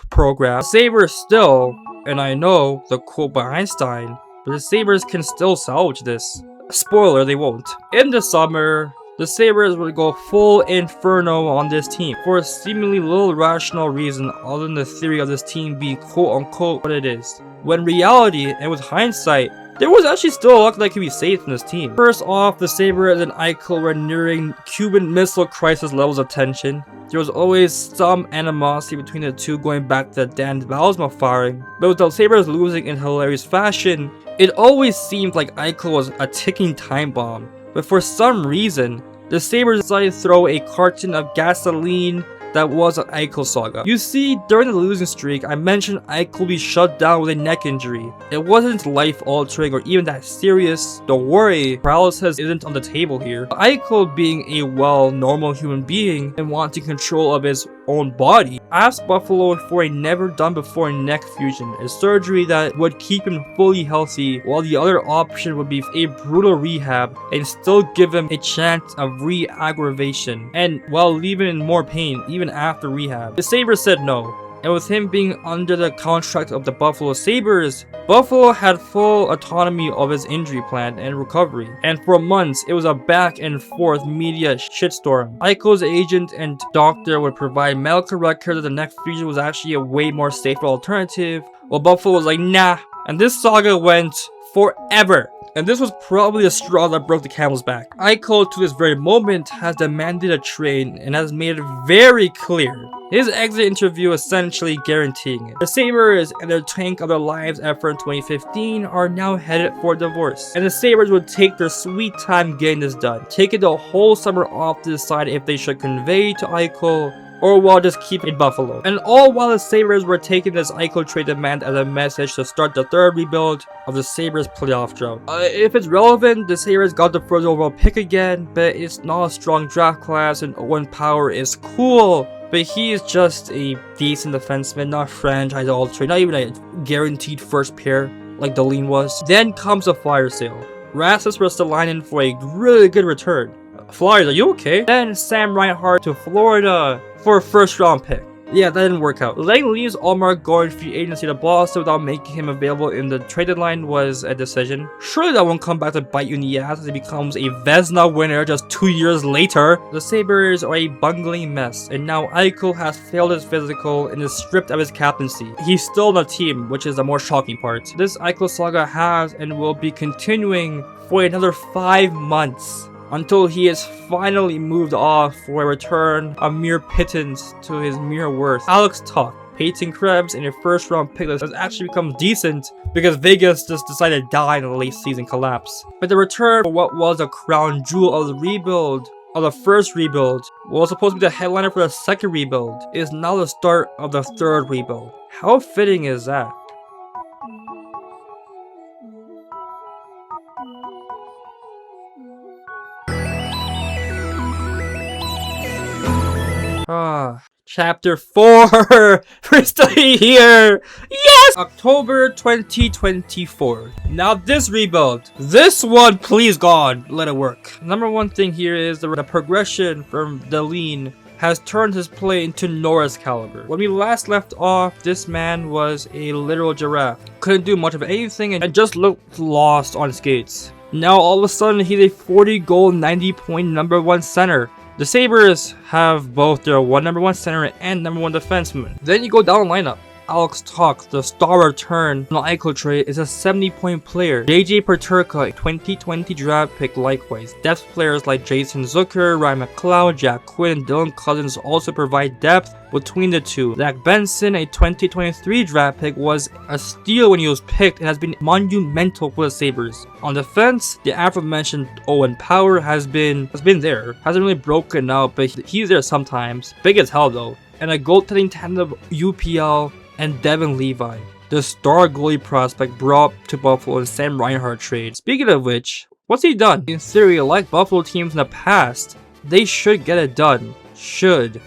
program. The Sabres still, and I know the quote by Einstein, but the Sabres can still salvage this. Spoiler, they won't. In the summer, the Sabres would go full inferno on this team for a seemingly little rational reason other than the theory of this team being quote-unquote what it is. When reality, and with hindsight, there was actually still a lot that could be saved from this team. First off, the Sabres and Eichel were nearing Cuban Missile Crisis levels of tension. There was always some animosity between the two going back to the Dan Bylsma firing, but with the Sabres losing in hilarious fashion, it always seemed like Eichel was a ticking time bomb. But for some reason, the Sabres decided to throw a carton of gasoline that was an Eichel saga. You see, during the losing streak, I mentioned Eichel be shut down with a neck injury. It wasn't life-altering or even that serious. Don't worry, paralysis isn't on the table here. Eichel, being a normal human being and wanting control of his own body, asked Buffalo for a never-done-before neck fusion, a surgery that would keep him fully healthy, while the other option would be a brutal rehab and still give him a chance of re-aggravation, and while leaving in more pain even after rehab. The Sabres said no, and with him being under the contract of the Buffalo Sabres, Buffalo had full autonomy of his injury plan and recovery, and for months it was a back and forth media shitstorm. Eichel's agent and doctor would provide medical records that the neck fusion was actually a way more safer alternative, while Buffalo was like nah, and this saga went forever. And this was probably the straw that broke the camel's back. Eichel, to this very moment, has demanded a trade and has made it very clear. His exit interview essentially guaranteeing it. The Sabres and their tank of their lives effort in 2015 are now headed for divorce. And the Sabres would take their sweet time getting this done, taking the whole summer off to decide if they should convey to Eichel or while just keep in Buffalo. And all while the Sabres were taking this Eichel trade demand as a message to start the third rebuild of the Sabres playoff drought. If it's relevant, the Sabres got the first overall pick again, but it's not a strong draft class, and Owen Power is cool, but he is just a decent defenseman, not franchise altering, not even a guaranteed first pair like Dahlin was. Then comes a fire sale. Rasmus Dahlin for a really good return. Flyers, are you okay? Then Sam Reinhart to Florida for a first-round pick. Yeah, that didn't work out. Letting Linus Ullmark go in free agency to Boston without making him available in the trade deadline was a decision. Surely that won't come back to bite you in the ass as he becomes a Vezina winner just 2 years later. The Sabres are a bungling mess, and now Eichel has failed his physical and is stripped of his captaincy. He's still on the team, which is the more shocking part. This Eichel saga has and will be continuing for another 5 months, until he is finally moved off for a return of mere pittance to his mere worth. Alex Tuch, Peyton Krebs, and a first-round pick that has actually become decent because Vegas just decided to die in the late season collapse. But the return for what was a crown jewel of the rebuild, of the first rebuild, what was supposed to be the headliner for the second rebuild, is now the start of the third rebuild. How fitting is that? Chapter 4! We're still here! Yes! October 2024. Now this rebuild, this one, please God, let it work. Number one thing here is the progression from Dahlin has turned his play into Norris caliber. When we last left off, this man was a literal giraffe. Couldn't do much of anything and just looked lost on skates. Now all of a sudden, he's a 40-goal, 90-point #1 center. The Sabres have both their number one center and number one defenseman. Then you go down the lineup. Alex Tuch, the star return on the Eichel trade, is a 70-point player. JJ Peterka, a 2020 draft pick likewise. Depth players like Jason Zucker, Ryan McLeod, Jack Quinn, and Dylan Cousins also provide depth between the two. Zach Benson, a 2023 draft pick, was a steal when he was picked and has been monumental for the Sabres. On defense, the aforementioned Owen Power has been there. Hasn't really broken out, but he's there sometimes. Big as hell though. And a goaltending tandem UPL and Devin Levi, the star goalie prospect brought to Buffalo in Sam Reinhart trade. Speaking of which, what's he done? In theory, like Buffalo teams in the past, they should get it done. Should.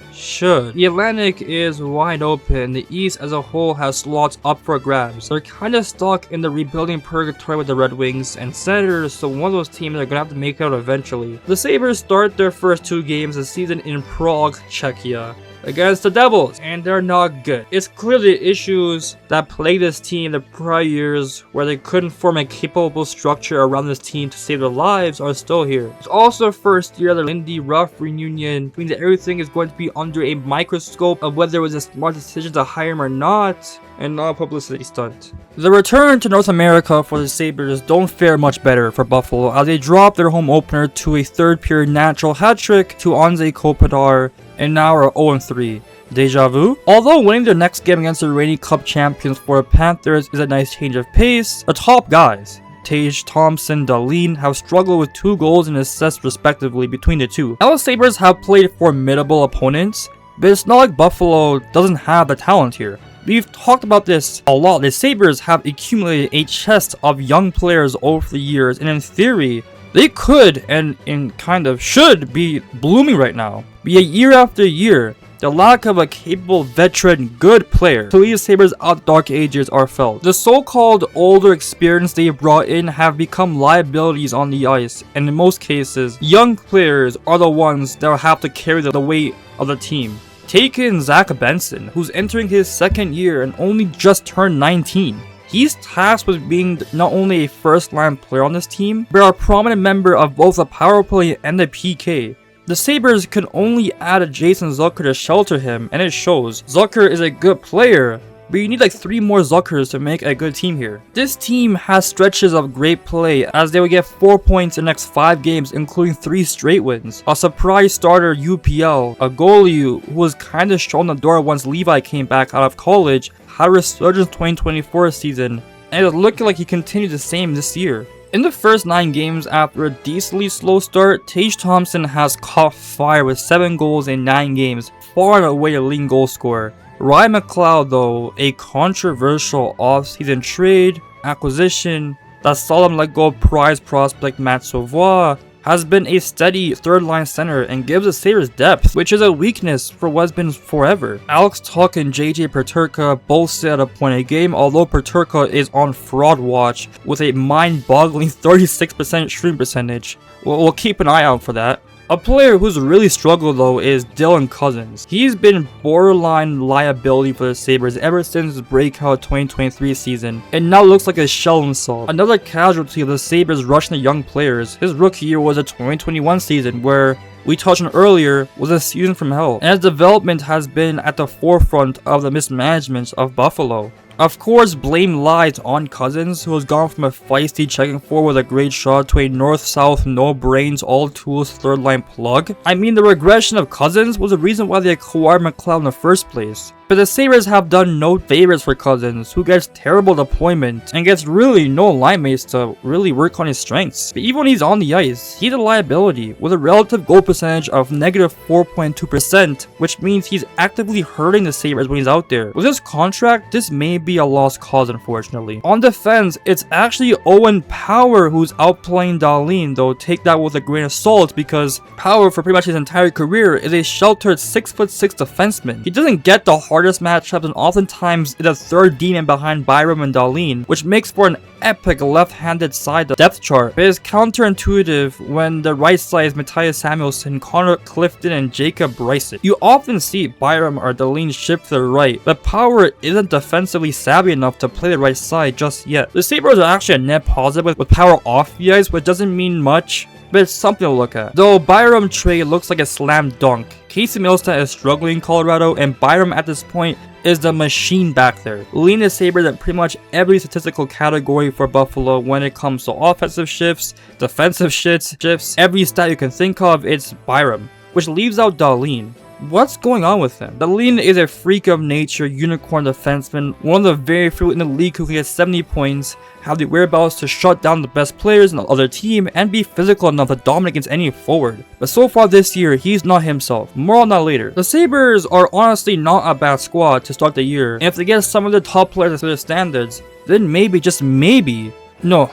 The Atlantic is wide open. The East as a whole has slots up for grabs. They're kind of stuck in the rebuilding purgatory with the Red Wings and Senators, so one of those teams are going to have to make it out eventually. The Sabres start their first 2 games of the season in Prague, Czechia, against the Devils, and they're not good. It's clear the issues that plagued this team the prior years, where they couldn't form a capable structure around this team to save their lives, are still here. It's also first year of the Lindy Ruff reunion, which means that everything is going to be under a microscope of whether it was a smart decision to hire him or not, and not a publicity stunt. The return to North America for the Sabres don't fare much better for Buffalo, as they drop their home opener to a third period natural hat trick to Anze Kopitar, and now are 0-3. Deja vu? Although winning their next game against the reigning Cup champions for the Panthers is a nice change of pace, the top guys, Tage Thompson, Dahlin, have struggled with 2 goals and assists respectively between the two. Now the Sabres have played formidable opponents, but it's not like Buffalo doesn't have the talent here. We've talked about this a lot. The Sabres have accumulated a chest of young players over the years, and in theory, they could and kind of should be blooming right now. But yet year after year, the lack of a capable veteran good player to lead the Sabres out the dark ages are felt. The so-called older experience they brought in have become liabilities on the ice, and in most cases, young players are the ones that will have to carry the weight of the team. Take in Zach Benson, who's entering his 2nd year and only just turned 19. He's tasked with being not only a first-line player on this team, but a prominent member of both the power play and the PK. The Sabres can only add a Jason Zucker to shelter him, and it shows. Zucker is a good player, but you need like 3 more Zuckers to make a good team here. This team has stretches of great play, as they will get 4 points in the next 5 games, including 3 straight wins. A surprise starter UPL, a goalie who was kinda shown the door once Levi came back out of college, had a resurgence 2024 season, and it's looking like he continued the same this year. In the first 9 games after a decently slow start, Tage Thompson has caught fire with 7 goals in 9 games, far and away the leading goal scorer. Ryan McLeod, though, a controversial offseason trade acquisition that saw them let go of prize prospect Matt Savoie, has been a steady third-line center and gives the Sabres depth, which is a weakness for what's been forever. Alex Tuch and JJ Peterka both sit at a point a game, although Peterka is on fraud watch with a mind-boggling 36% shooting percentage. We'll keep an eye out for that. A player who's really struggled though is Dylan Cousins. He's been borderline liability for the Sabres ever since his breakout 2023 season, and now looks like a shell himself. Another casualty of the Sabres rushing the young players. His rookie year was a 2021 season where we touched on earlier was a season from hell, and his development has been at the forefront of the mismanagement of Buffalo. Of course, blame lies on Cousins, who has gone from a feisty checking forward with a great shot to a north-south, no-brains, all-tools third-line plug. I mean, the regression of Cousins was the reason why they acquired McLeod in the first place. But the Sabres have done no favors for Cousins, who gets terrible deployment and gets really no line mates to really work on his strengths. But even when he's on the ice, he's a liability with a relative goal percentage of negative 4.2%, which means he's actively hurting the Sabres when he's out there. With his contract, this may be a lost cause, unfortunately. On defense, it's actually Owen Power who's outplaying Dahlin, though take that with a grain of salt because Power for pretty much his entire career is a sheltered 6'6" defenseman. He doesn't get the hardest matchups and oftentimes is a third demon behind Byram and Dahlin, which makes for an epic left-handed side depth chart. But it's counterintuitive when the right side is Matthias Samuelsson, Connor Clifton, and Jacob Bryson. You often see Byram or Dahlin shift to the right, but Power isn't defensively savvy enough to play the right side just yet. The Sabres are actually a net positive with Power off the ice, which doesn't mean much, but it's something to look at. Though Byram trade looks like a slam dunk. Casey Milstead is struggling in Colorado, and Byram at this point is the machine back there, leading the Sabres in pretty much every statistical category for Buffalo when it comes to offensive shifts, defensive shifts, every stat you can think of. It's Byram, which leaves out Dahlin. What's going on with him? Dahlin is a freak of nature, unicorn defenseman, one of the very few in the league who can get 70 points, have the whereabouts to shut down the best players in the other team, and be physical enough to dominate against any forward. But so far this year, he's not himself. More on that later. The Sabres are honestly not a bad squad to start the year, and if they get some of the top players to their standards, then maybe, just maybe, no,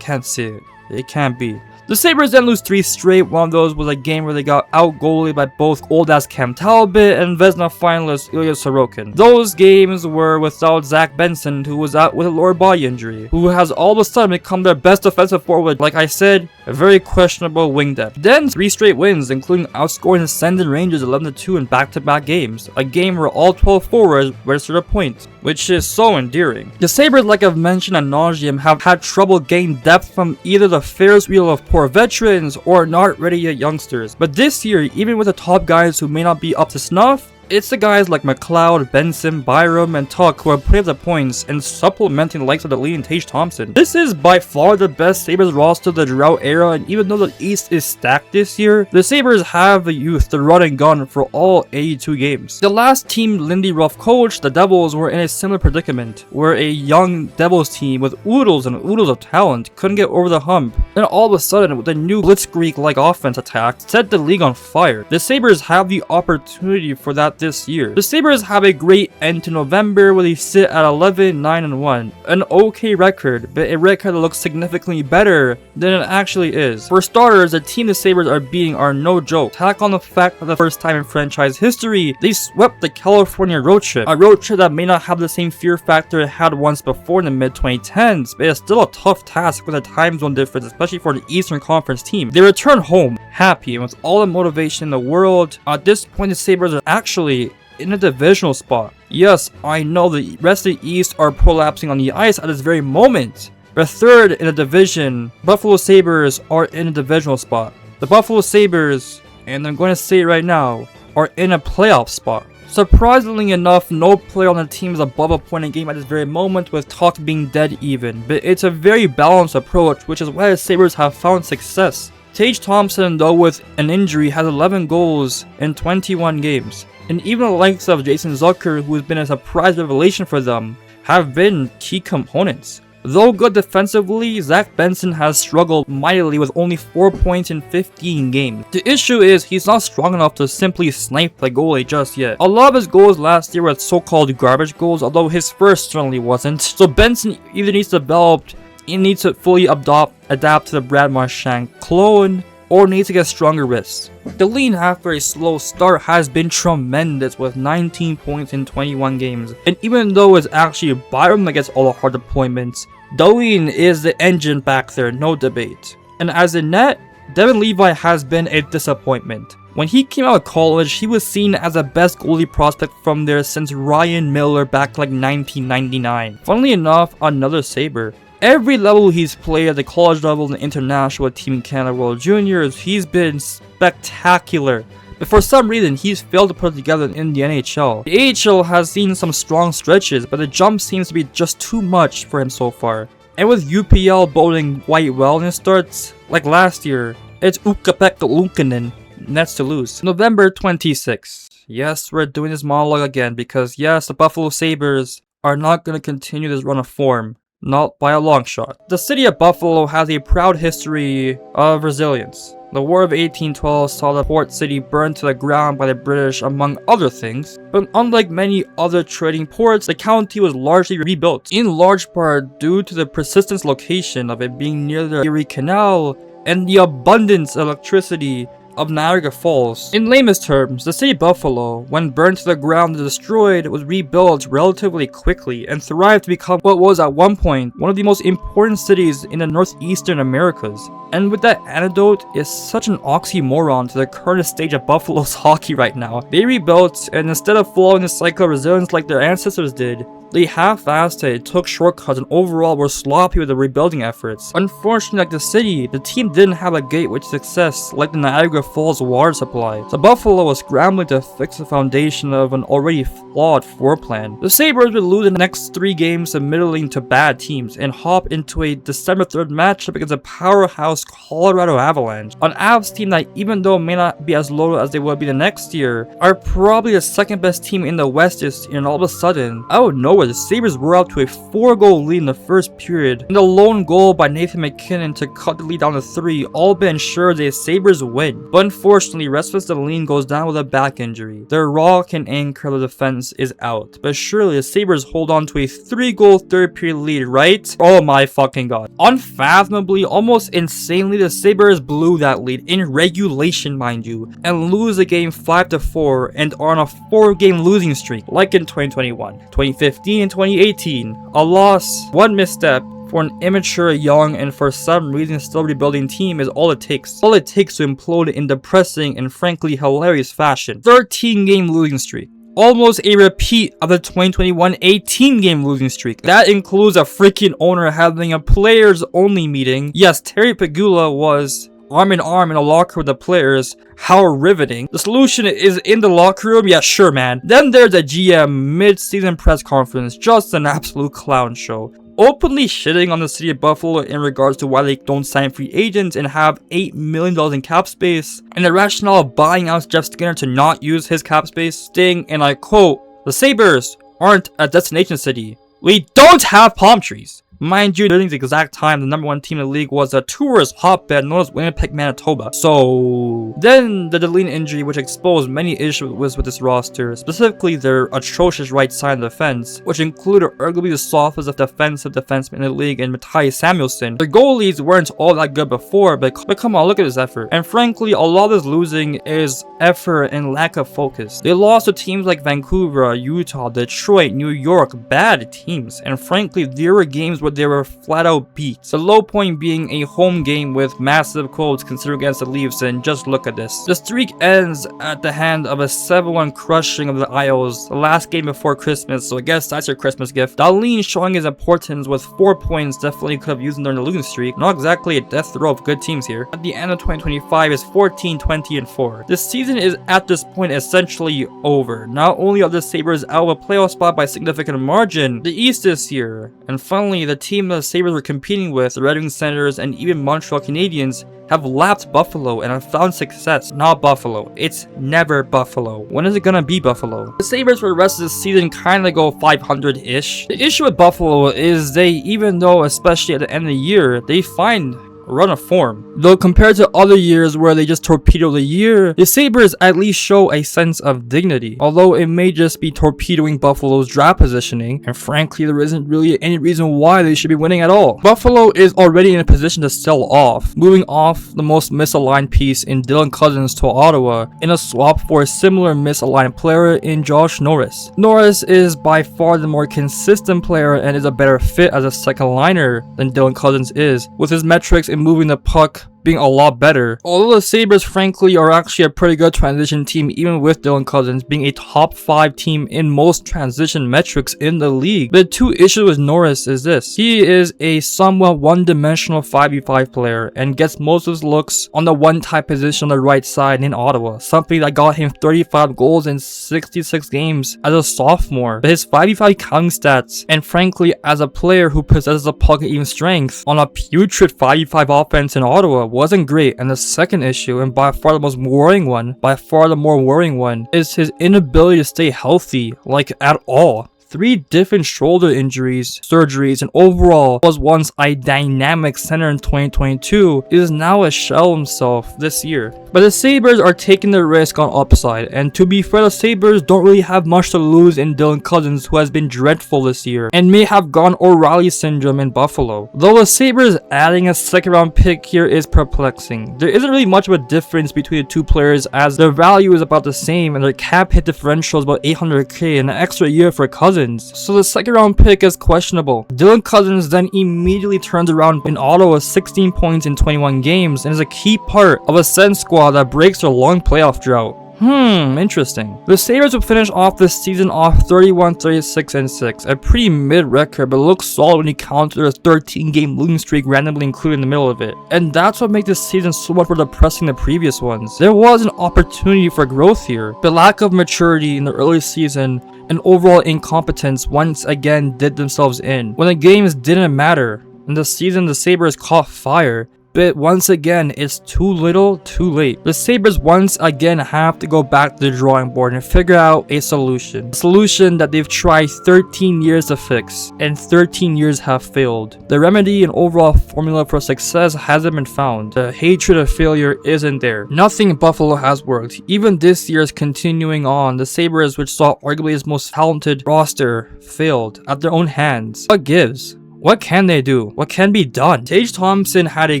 can't see it. It can't be. The Sabres then lose 3 straight. One of those was a game where they got out-goalied by both old-ass Cam Talbot and Vezina finalist Ilya Sorokin. Those games were without Zach Benson, who was out with a lower body injury, who has all of a sudden become their best defensive forward. Like I said, a very questionable wing depth. Then 3 straight wins, including outscoring the Sendon Rangers 11-2 in back-to-back games, a game where all 12 forwards registered a point, which is so endearing. The Sabres, like I've mentioned ad nauseum, have had trouble getting depth from either the Ferris wheel of poor veterans or not ready yet youngsters. But this year, even with the top guys who may not be up to snuff, it's the guys like McLeod, Benson, Byram, and Tuck who are putting up the points and supplementing the likes of Dahlin and Tage Thompson. This is by far the best Sabres roster of the drought era, and even though the East is stacked this year, the Sabres have the youth to run and gun for all 82 games. The last team Lindy Ruff coached, the Devils, were in a similar predicament, where a young Devils team with oodles and oodles of talent couldn't get over the hump. Then all of a sudden, with a new blitzkrieg-like offense attack, set the league on fire. The Sabres have the opportunity for that this year. The Sabres have a great end to November where they sit at 11-9-1. An okay record, but a record that looks significantly better than it actually is. For starters, the team the Sabres are beating are no joke. Tack on the fact that the first time in franchise history, they swept the California road trip. A road trip that may not have the same fear factor it had once before in the mid-2010s, but it's still a tough task with a time zone difference, especially for the Eastern Conference team. They return home happy and with all the motivation in the world. At this point, the Sabres are actually in a divisional spot. Yes, I know the rest of the East are prolapsing on the ice at this very moment. But third in the division, Buffalo Sabres are in a divisional spot. The Buffalo Sabres, and I'm going to say it right now, are in a playoff spot. Surprisingly enough, no player on the team is above a point a game at this very moment, with talk being dead even. But it's a very balanced approach, which is why the Sabres have found success. Tage Thompson, though with an injury, has 11 goals in 21 games. And even the likes of Jason Zucker, who has been a surprise revelation for them, have been key components. Though good defensively, Zach Benson has struggled mightily with only 4 points in 15 games. The issue is he's not strong enough to simply snipe the goalie just yet. A lot of his goals last year were so-called garbage goals, although his first certainly wasn't. So Benson either needs to develop, he needs to fully adapt to the Brad Marchand clone, or needs to get stronger wrists. Dahlin, after a slow start, has been tremendous with 19 points in 21 games. And even though it's actually Byram that gets all the hard deployments, Dahlin is the engine back there, no debate. And as a net, Devin Levi has been a disappointment. When he came out of college, he was seen as the best goalie prospect from there since Ryan Miller back like 1999. Funnily enough, another Sabre. Every level he's played at the college level and international with Team Canada World Juniors, he's been spectacular. But for some reason, he's failed to put it together in the NHL. The AHL has seen some strong stretches, but the jump seems to be just too much for him so far. And with UPL boding quite well in his starts, like last year, it's Ukko-Pekka Luukkonen, nets to lose. November 26. Yes, we're doing this monologue again because yes, the Buffalo Sabres are not going to continue this run of form. Not by a long shot. The city of Buffalo has a proud history of resilience. The War of 1812 saw the port city burned to the ground by the British, among other things, but unlike many other trading ports, the county was largely rebuilt, in large part due to the persistent location of it being near the Erie Canal and the abundance of electricity of Niagara Falls. In lamest terms, the city of Buffalo, when burned to the ground and destroyed, was rebuilt relatively quickly and thrived to become what was at one point one of the most important cities in the northeastern Americas. And with that anecdote is such an oxymoron to the current stage of Buffalo's hockey right now. They rebuilt, and instead of following the cycle of resilience like their ancestors did, They half-assed it, took shortcuts, and overall were sloppy with the rebuilding efforts. Unfortunately, like the city, the team didn't have a gateway to success like the Niagara Falls water supply. So Buffalo was scrambling to fix the foundation of an already flawed floor plan. The Sabres would lose the next 3 games, admittedly to bad teams, and hop into a December 3rd matchup against a powerhouse Colorado Avalanche. An Avs team that, even though may not be as low as they will be the next year, are probably the second best team in the West this year, and all of a sudden, out of nowhere, the Sabres were up to a 4-goal lead in the first period, and the lone goal by Nathan MacKinnon to cut the lead down to 3 all but ensured the Sabres win. But unfortunately, Rasmus Dahlin goes down with a back injury. Their rock and anchor of the defense is out, but surely the Sabres hold on to a 3-goal third period lead, right? Oh my fucking god. Unfathomably, almost insanely, the Sabres blew that lead in regulation, mind you, and lose the game 5-4 and are on a 4-game losing streak like in 2021, 2015, and 2018. A loss, one misstep for an immature, young, and for some reason still rebuilding team is all it takes. All it takes to implode in depressing and frankly hilarious fashion. 13-game losing streak. Almost a repeat of the 2021 18-game losing streak. That includes a freaking owner having a players only meeting. Yes, Terry Pegula was arm in arm in a locker with the players. How riveting. The solution is in the locker room? Yeah, sure, man. Then there's a GM mid-season press conference. Just an absolute clown show. Openly shitting on the city of Buffalo in regards to why they don't sign free agents and have $8 million in cap space, and the rationale of buying out Jeff Skinner to not use his cap space, stating, and I quote, "The Sabres aren't a destination city. We don't have palm trees." Mind you, during the exact time the number 1 team in the league was a tourist hotbed known as Winnipeg, Manitoba. So then the Dahlin injury, which exposed many issues with this roster, specifically their atrocious right side of the defense, which included arguably the softest of defensive defensemen in the league in Mattias Samuelsson. Their goalies weren't all that good before, but come on, look at this effort. And frankly, a lot of this losing is effort and lack of focus. They lost to teams like Vancouver, Utah, Detroit, New York, bad teams, and frankly, there were games where they were flat out beat. The low point being a home game with massive quotes considered against the Leafs, and just look at this. The streak ends at the hand of a 7-1 crushing of the Isles, the last game before Christmas, so I guess that's your Christmas gift. Dahlin showing his importance with 4 points definitely could have used him during the losing streak. Not exactly a death row of good teams here. At the end of 2025 is 14, 20, and 4. This season is at this point essentially over. Not only are the Sabres out of a playoff spot by significant margin, the East this year, and finally the team that the Sabres were competing with, the Red Wings Senators and even Montreal Canadiens, have lapped Buffalo and have found success. Not Buffalo. It's never Buffalo. When is it gonna be Buffalo? The Sabres for the rest of the season kinda go 500-ish. The issue with Buffalo is they, even though especially at the end of the year, they find run of form. Though compared to other years where they just torpedo the year, the Sabres at least show a sense of dignity. Although it may just be torpedoing Buffalo's draft positioning, and frankly there isn't really any reason why they should be winning at all. Buffalo is already in a position to sell off, moving off the most misaligned piece in Dylan Cousins to Ottawa in a swap for a similar misaligned player in Josh Norris. Norris is by far the more consistent player and is a better fit as a second liner than Dylan Cousins is, with his metrics in moving the puck being a lot better. Although the Sabres frankly are actually a pretty good transition team, even with Dylan Cousins being a top 5 team in most transition metrics in the league. The two issues with Norris is this: he is a somewhat one-dimensional 5v5 player and gets most of his looks on the one-type position on the right side in Ottawa, something that got him 35 goals in 66 games as a sophomore. But his 5v5 counting stats, and frankly as a player who possesses a puck even strength on a putrid 5v5 offense in Ottawa, wasn't great. And the second issue, and by far the more worrying one, is his inability to stay healthy, like at all. 3 different shoulder injuries, surgeries, and overall was once a dynamic center in 2022, is now a shell himself this year. But the Sabres are taking the risk on upside, and to be fair, the Sabres don't really have much to lose in Dylan Cousins, who has been dreadful this year, and may have gone O'Reilly syndrome in Buffalo. Though the Sabres adding a second round pick here is perplexing. There isn't really much of a difference between the two players, as their value is about the same and their cap hit differential is about $800K, and an extra year for Cousins. So the second round pick is questionable. Dylan Cousins then immediately turns around in Ottawa 16 points in 21 games and is a key part of a Sens squad that breaks their long playoff drought. Interesting. The Sabres would finish off this season off 31-36-6, a pretty mid record, but looks solid when you counter a 13-game losing streak randomly included in the middle of it. And that's what makes this season so much more depressing than the previous ones. There was an opportunity for growth here, but lack of maturity in the early season and overall incompetence once again did themselves in. When the games didn't matter, in the season the Sabres caught fire, but once again, it's too little, too late. The Sabres once again have to go back to the drawing board and figure out a solution. A solution that they've tried 13 years to fix, and 13 years have failed. The remedy and overall formula for success hasn't been found. The hatred of failure isn't there. Nothing in Buffalo has worked. Even this year is continuing on. The Sabres, which saw arguably its most talented roster, failed at their own hands. What gives? What can they do? What can be done? Tage Thompson had a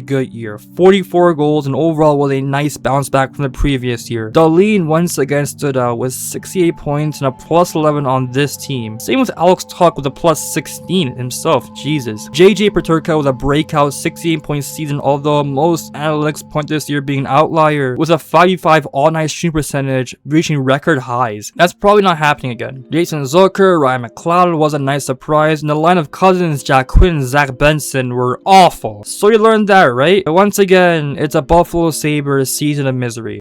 good year, 44 goals, and overall was a nice bounce back from the previous year. Dahlin once again stood out with 68 points and a plus 11 on this team. Same with Alex Tuch with a plus 16 himself, Jesus. JJ Peterka with a breakout 68-point season, although most analytics point this year being an outlier, with a 55 all-night shooting percentage reaching record highs. That's probably not happening again. Jason Zucker, Ryan McLeod was a nice surprise, and the line of Cousins, Jack Quinn and Zach Benson were awful. So you learned that, right? But once again, it's a Buffalo Sabres season of misery.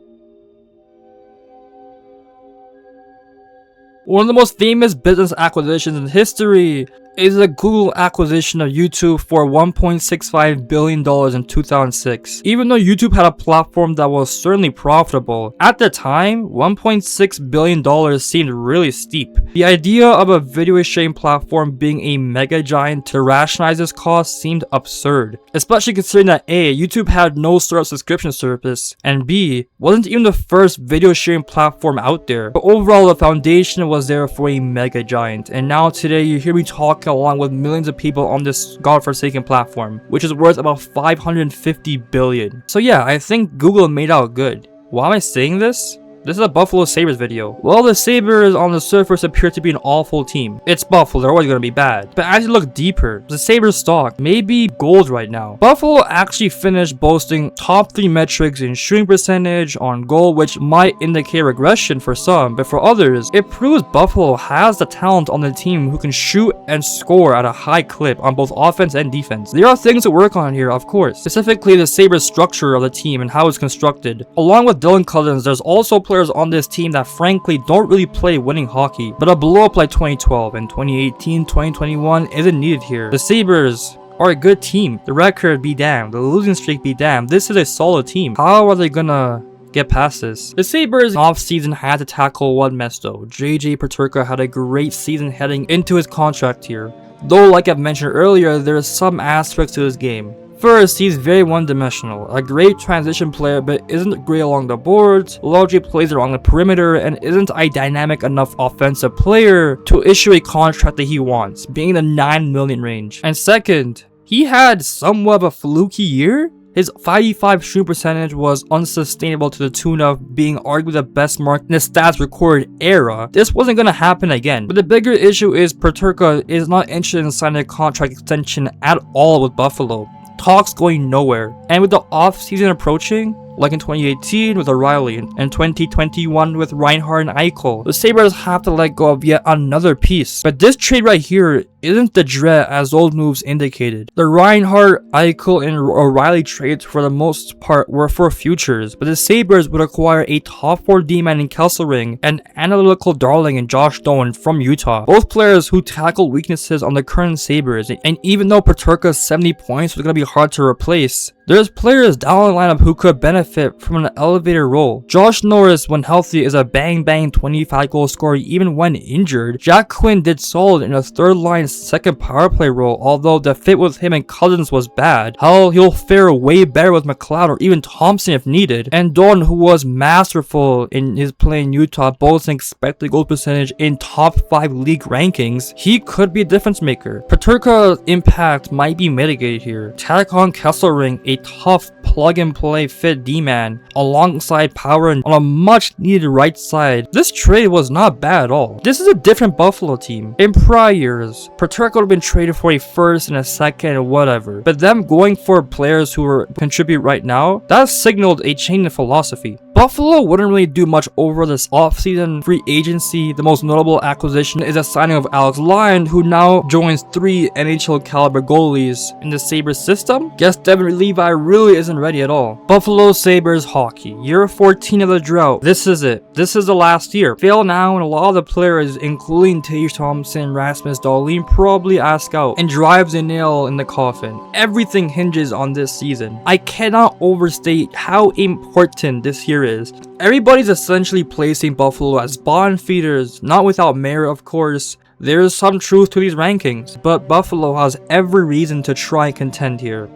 One of the most famous business acquisitions in history is the Google acquisition of YouTube for $1.65 billion in 2006. Even though YouTube had a platform that was certainly profitable, at the time, $1.6 billion seemed really steep. The idea of a video sharing platform being a mega giant to rationalize this cost seemed absurd, especially considering that A, YouTube had no sort of subscription service, and B, wasn't even the first video sharing platform out there. But overall, the foundation was there for a mega giant, and now today you hear me talk along with millions of people on this godforsaken platform, which is worth about $550 billion. So yeah, I think Google made out good. Why am I saying this? This is a Buffalo Sabres video. Well, the Sabres on the surface appear to be an awful team. It's Buffalo, they're always going to be bad. But as you look deeper, the Sabres stock may be gold right now. Buffalo actually finished boasting top 3 metrics in shooting percentage, on goal, which might indicate regression for some, but for others, it proves Buffalo has the talent on the team who can shoot and score at a high clip on both offense and defense. There are things to work on here, of course, specifically the Sabres structure of the team and how it's constructed. Along with Dylan Cousins, there's also players on this team that frankly don't really play winning hockey, but a blow up like 2012 and 2018, 2021 isn't needed here. The Sabres are a good team. The record be damned, the losing streak be damned. This is a solid team. How are they gonna get past this? The Sabres off-season had to tackle one mess though. JJ Peterka had a great season heading into his contract here, though like I've mentioned earlier, there are some aspects to his game. First, he's very one-dimensional, a great transition player but isn't great along the boards, largely plays along the perimeter, and isn't a dynamic enough offensive player to issue a contract that he wants, being in the $9 million range. And second, he had somewhat of a fluky year. His 55 shooting percentage was unsustainable to the tune of being arguably the best mark in the stats recorded era. This wasn't going to happen again. But the bigger issue is Peterka is not interested in signing a contract extension at all with Buffalo. Talks going nowhere, and with the off-season approaching, like in 2018 with O'Reilly and 2021 with Reinhart and Eichel, the Sabres have to let go of yet another piece. But this trade right here isn't the dread as those moves indicated. The Reinhart, Eichel, and O'Reilly trades for the most part were for futures, but the Sabres would acquire a top 4 D-man in Kesselring and analytical darling in Josh Doan from Utah. Both players who tackle weaknesses on the current Sabres, and even though Peterka's 70 points was going to be hard to replace, there's players down the lineup who could benefit from an elevator role. Josh Norris, when healthy, is a bang-bang 25-goal scorer even when injured. Jack Quinn did solid in a third-line second power play role, although the fit with him and Cousins was bad. Hell, he'll fare way better with McLeod or even Thompson if needed. And Dawn, who was masterful in his play in Utah, boasting expected goal percentage in top 5 league rankings, he could be a difference maker. Peterka's impact might be mitigated here. Tack on Kesselring, a tough plug-and-play fit D-man alongside power and on a much-needed right side. This trade was not bad at all. This is a different Buffalo team. In prior years, Paterka would have been traded for a first and a second and whatever, but them going for players who contribute right now, that signaled a change in philosophy. Buffalo wouldn't really do much over this offseason free agency. The most notable acquisition is the signing of Alex Lyon, who now joins 3 NHL caliber goalies in the Sabres system. Guess Devin Levi really isn't ready at all. Buffalo Sabres hockey, year 14 of the drought. This is it. This is the last year. Fail now, and a lot of the players, including Tage Thompson, Rasmus Dahlin, probably ask out and drives a nail in the coffin. Everything hinges on this season. I cannot overstate how important this year is. Everybody's essentially placing Buffalo as bottom feeders, not without merit of course. There is some truth to these rankings, but Buffalo has every reason to try and contend here.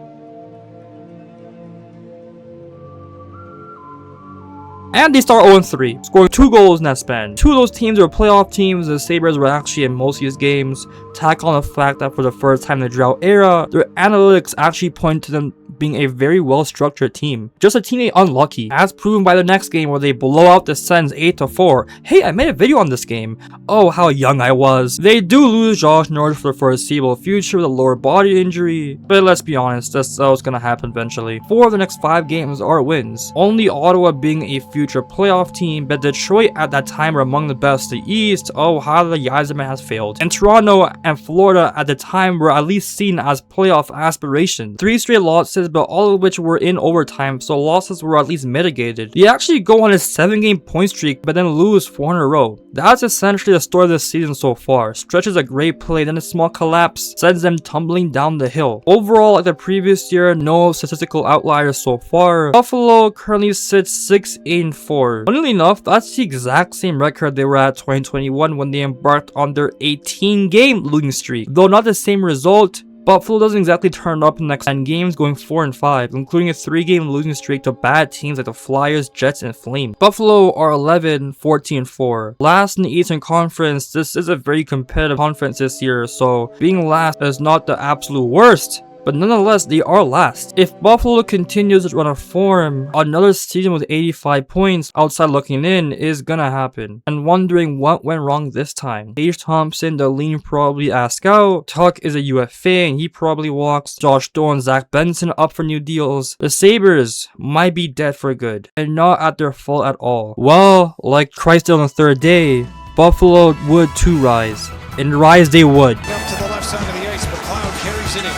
And they start 0-3, scoring 2 goals in that span. 2 of those teams were playoff teams. The Sabres were actually in most of these games. Tack on the fact that for the first time in the drought era, their analytics actually point to them being a very well-structured team. Just a teammate unlucky, as proven by the next game where they blow out the Sens 8-4. Hey, I made a video on this game. Oh, how young I was. They do lose Josh Norris for the foreseeable future with a lower body injury, but let's be honest, that's what's gonna happen eventually. 4 of the next 5 games are wins. Only Ottawa being a future playoff team, but Detroit at that time were among the best in the East. Oh, how the Yzerman has failed. And Toronto and Florida at the time were at least seen as playoff aspirations. 3 straight losses, but all of which were in overtime, so losses were at least mitigated. They actually go on a 7-game point streak, but then lose 4 in a row. That's essentially the story of this season so far. Stretches a great play, then a small collapse sends them tumbling down the hill. Overall, like the previous year, no statistical outliers so far. Buffalo currently sits 6-4. Funnily enough, that's the exact same record they were at 2021 when they embarked on their 18-game losing streak. Though not the same result, Buffalo doesn't exactly turn up in the next 10 games, going 4-5, including a 3-game losing streak to bad teams like the Flyers, Jets, and Flames. Buffalo are 11-14-4. Last in the Eastern Conference. This is a very competitive conference this year, so being last is not the absolute worst, but nonetheless, they are last. If Buffalo continues to run a form, another season with 85 points outside looking in is gonna happen. And wondering what went wrong this time. Tage Thompson, the lean probably asked out. Tuck is a UFA and he probably walks. Josh Doyle and Zach Benson up for new deals. The Sabres might be dead for good and not at their fault at all. Well, like Christ on the third day, Buffalo would too rise. And rise they would. Up to the left side of the ice, McLeod carries it in.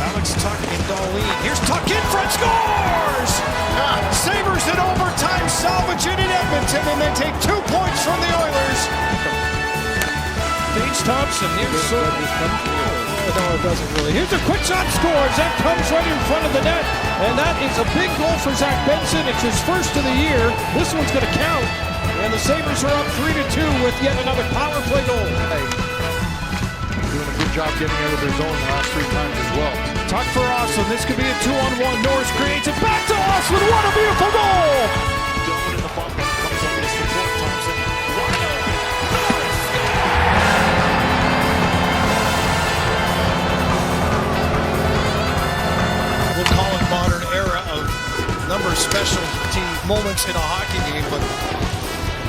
Alex Tuck and Dahlin. Here's Tuck in front, scores! Sabres in overtime, salvage it in Edmonton, and they take 2 points from the Oilers. Tage Thompson, here's no, it doesn't really. Here's a quick shot, scores. That comes right in front of the net, and that is a big goal for Zach Benson. It's his first of the year. This one's going to count, and the Sabres are up 3-2 with yet another power play goal. Doing a good job getting out of their zone the last 3 times as well. Tuck for Austin. This could be a 2-on-1. Norris creates it back to Austin. What a beautiful goal! Dolan in the bump and comes over to support Thompson. We'll call it modern era of number of specialty moments in a hockey game, but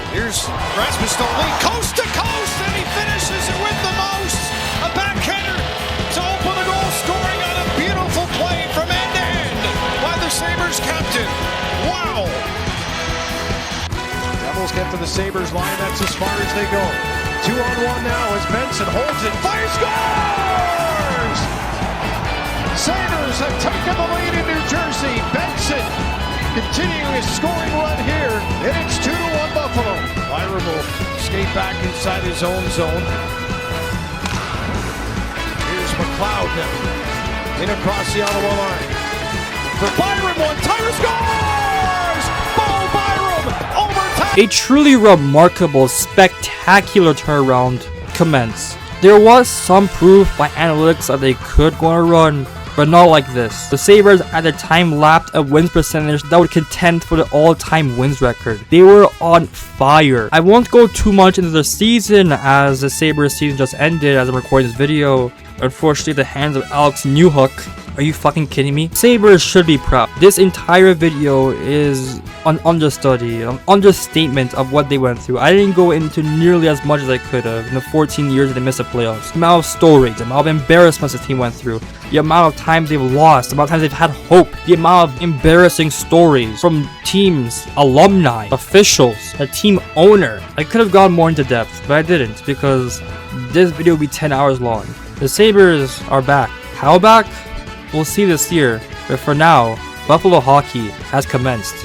here's Rasmus Dahlin, coast to coast, and he finishes it with the most. A backhander to open the goal, scoring on a beautiful play from end to end by the Sabres captain. Wow! Devils get to the Sabres line. That's as far as they go. 2-on-1 now as Benson holds it, fires, scores! Sabres have taken the lead in New Jersey. Benson continuing his scoring run here, and it's 2-1 Buffalo. Byram will skate back inside his own zone. Here's McLeod now, in across the Ottawa line. For Byram, one-timer, scores! Bo Byram, overtime! A truly remarkable, spectacular turnaround commenced. There was some proof by analytics that they could go on a run, but not like this. The Sabres at the time lapped a wins percentage that would contend for the all-time wins record. They were on fire. I won't go too much into the season as the Sabres season just ended as I'm recording this video, unfortunately, at the hands of Alex Newhook. Are you fucking kidding me? Sabres should be proud. This entire video is an understudy, an understatement of what they went through. I didn't go into nearly as much as I could have in the 14 years that they missed the playoffs. The amount of stories, the amount of embarrassments the team went through, the amount of times they've lost, the amount of times they've had hope, the amount of embarrassing stories from teams, alumni, officials, a team owner. I could have gone more into depth, but I didn't because this video will be 10 hours long. The Sabres are back. How back? We'll see this year, but for now, Buffalo hockey has commenced.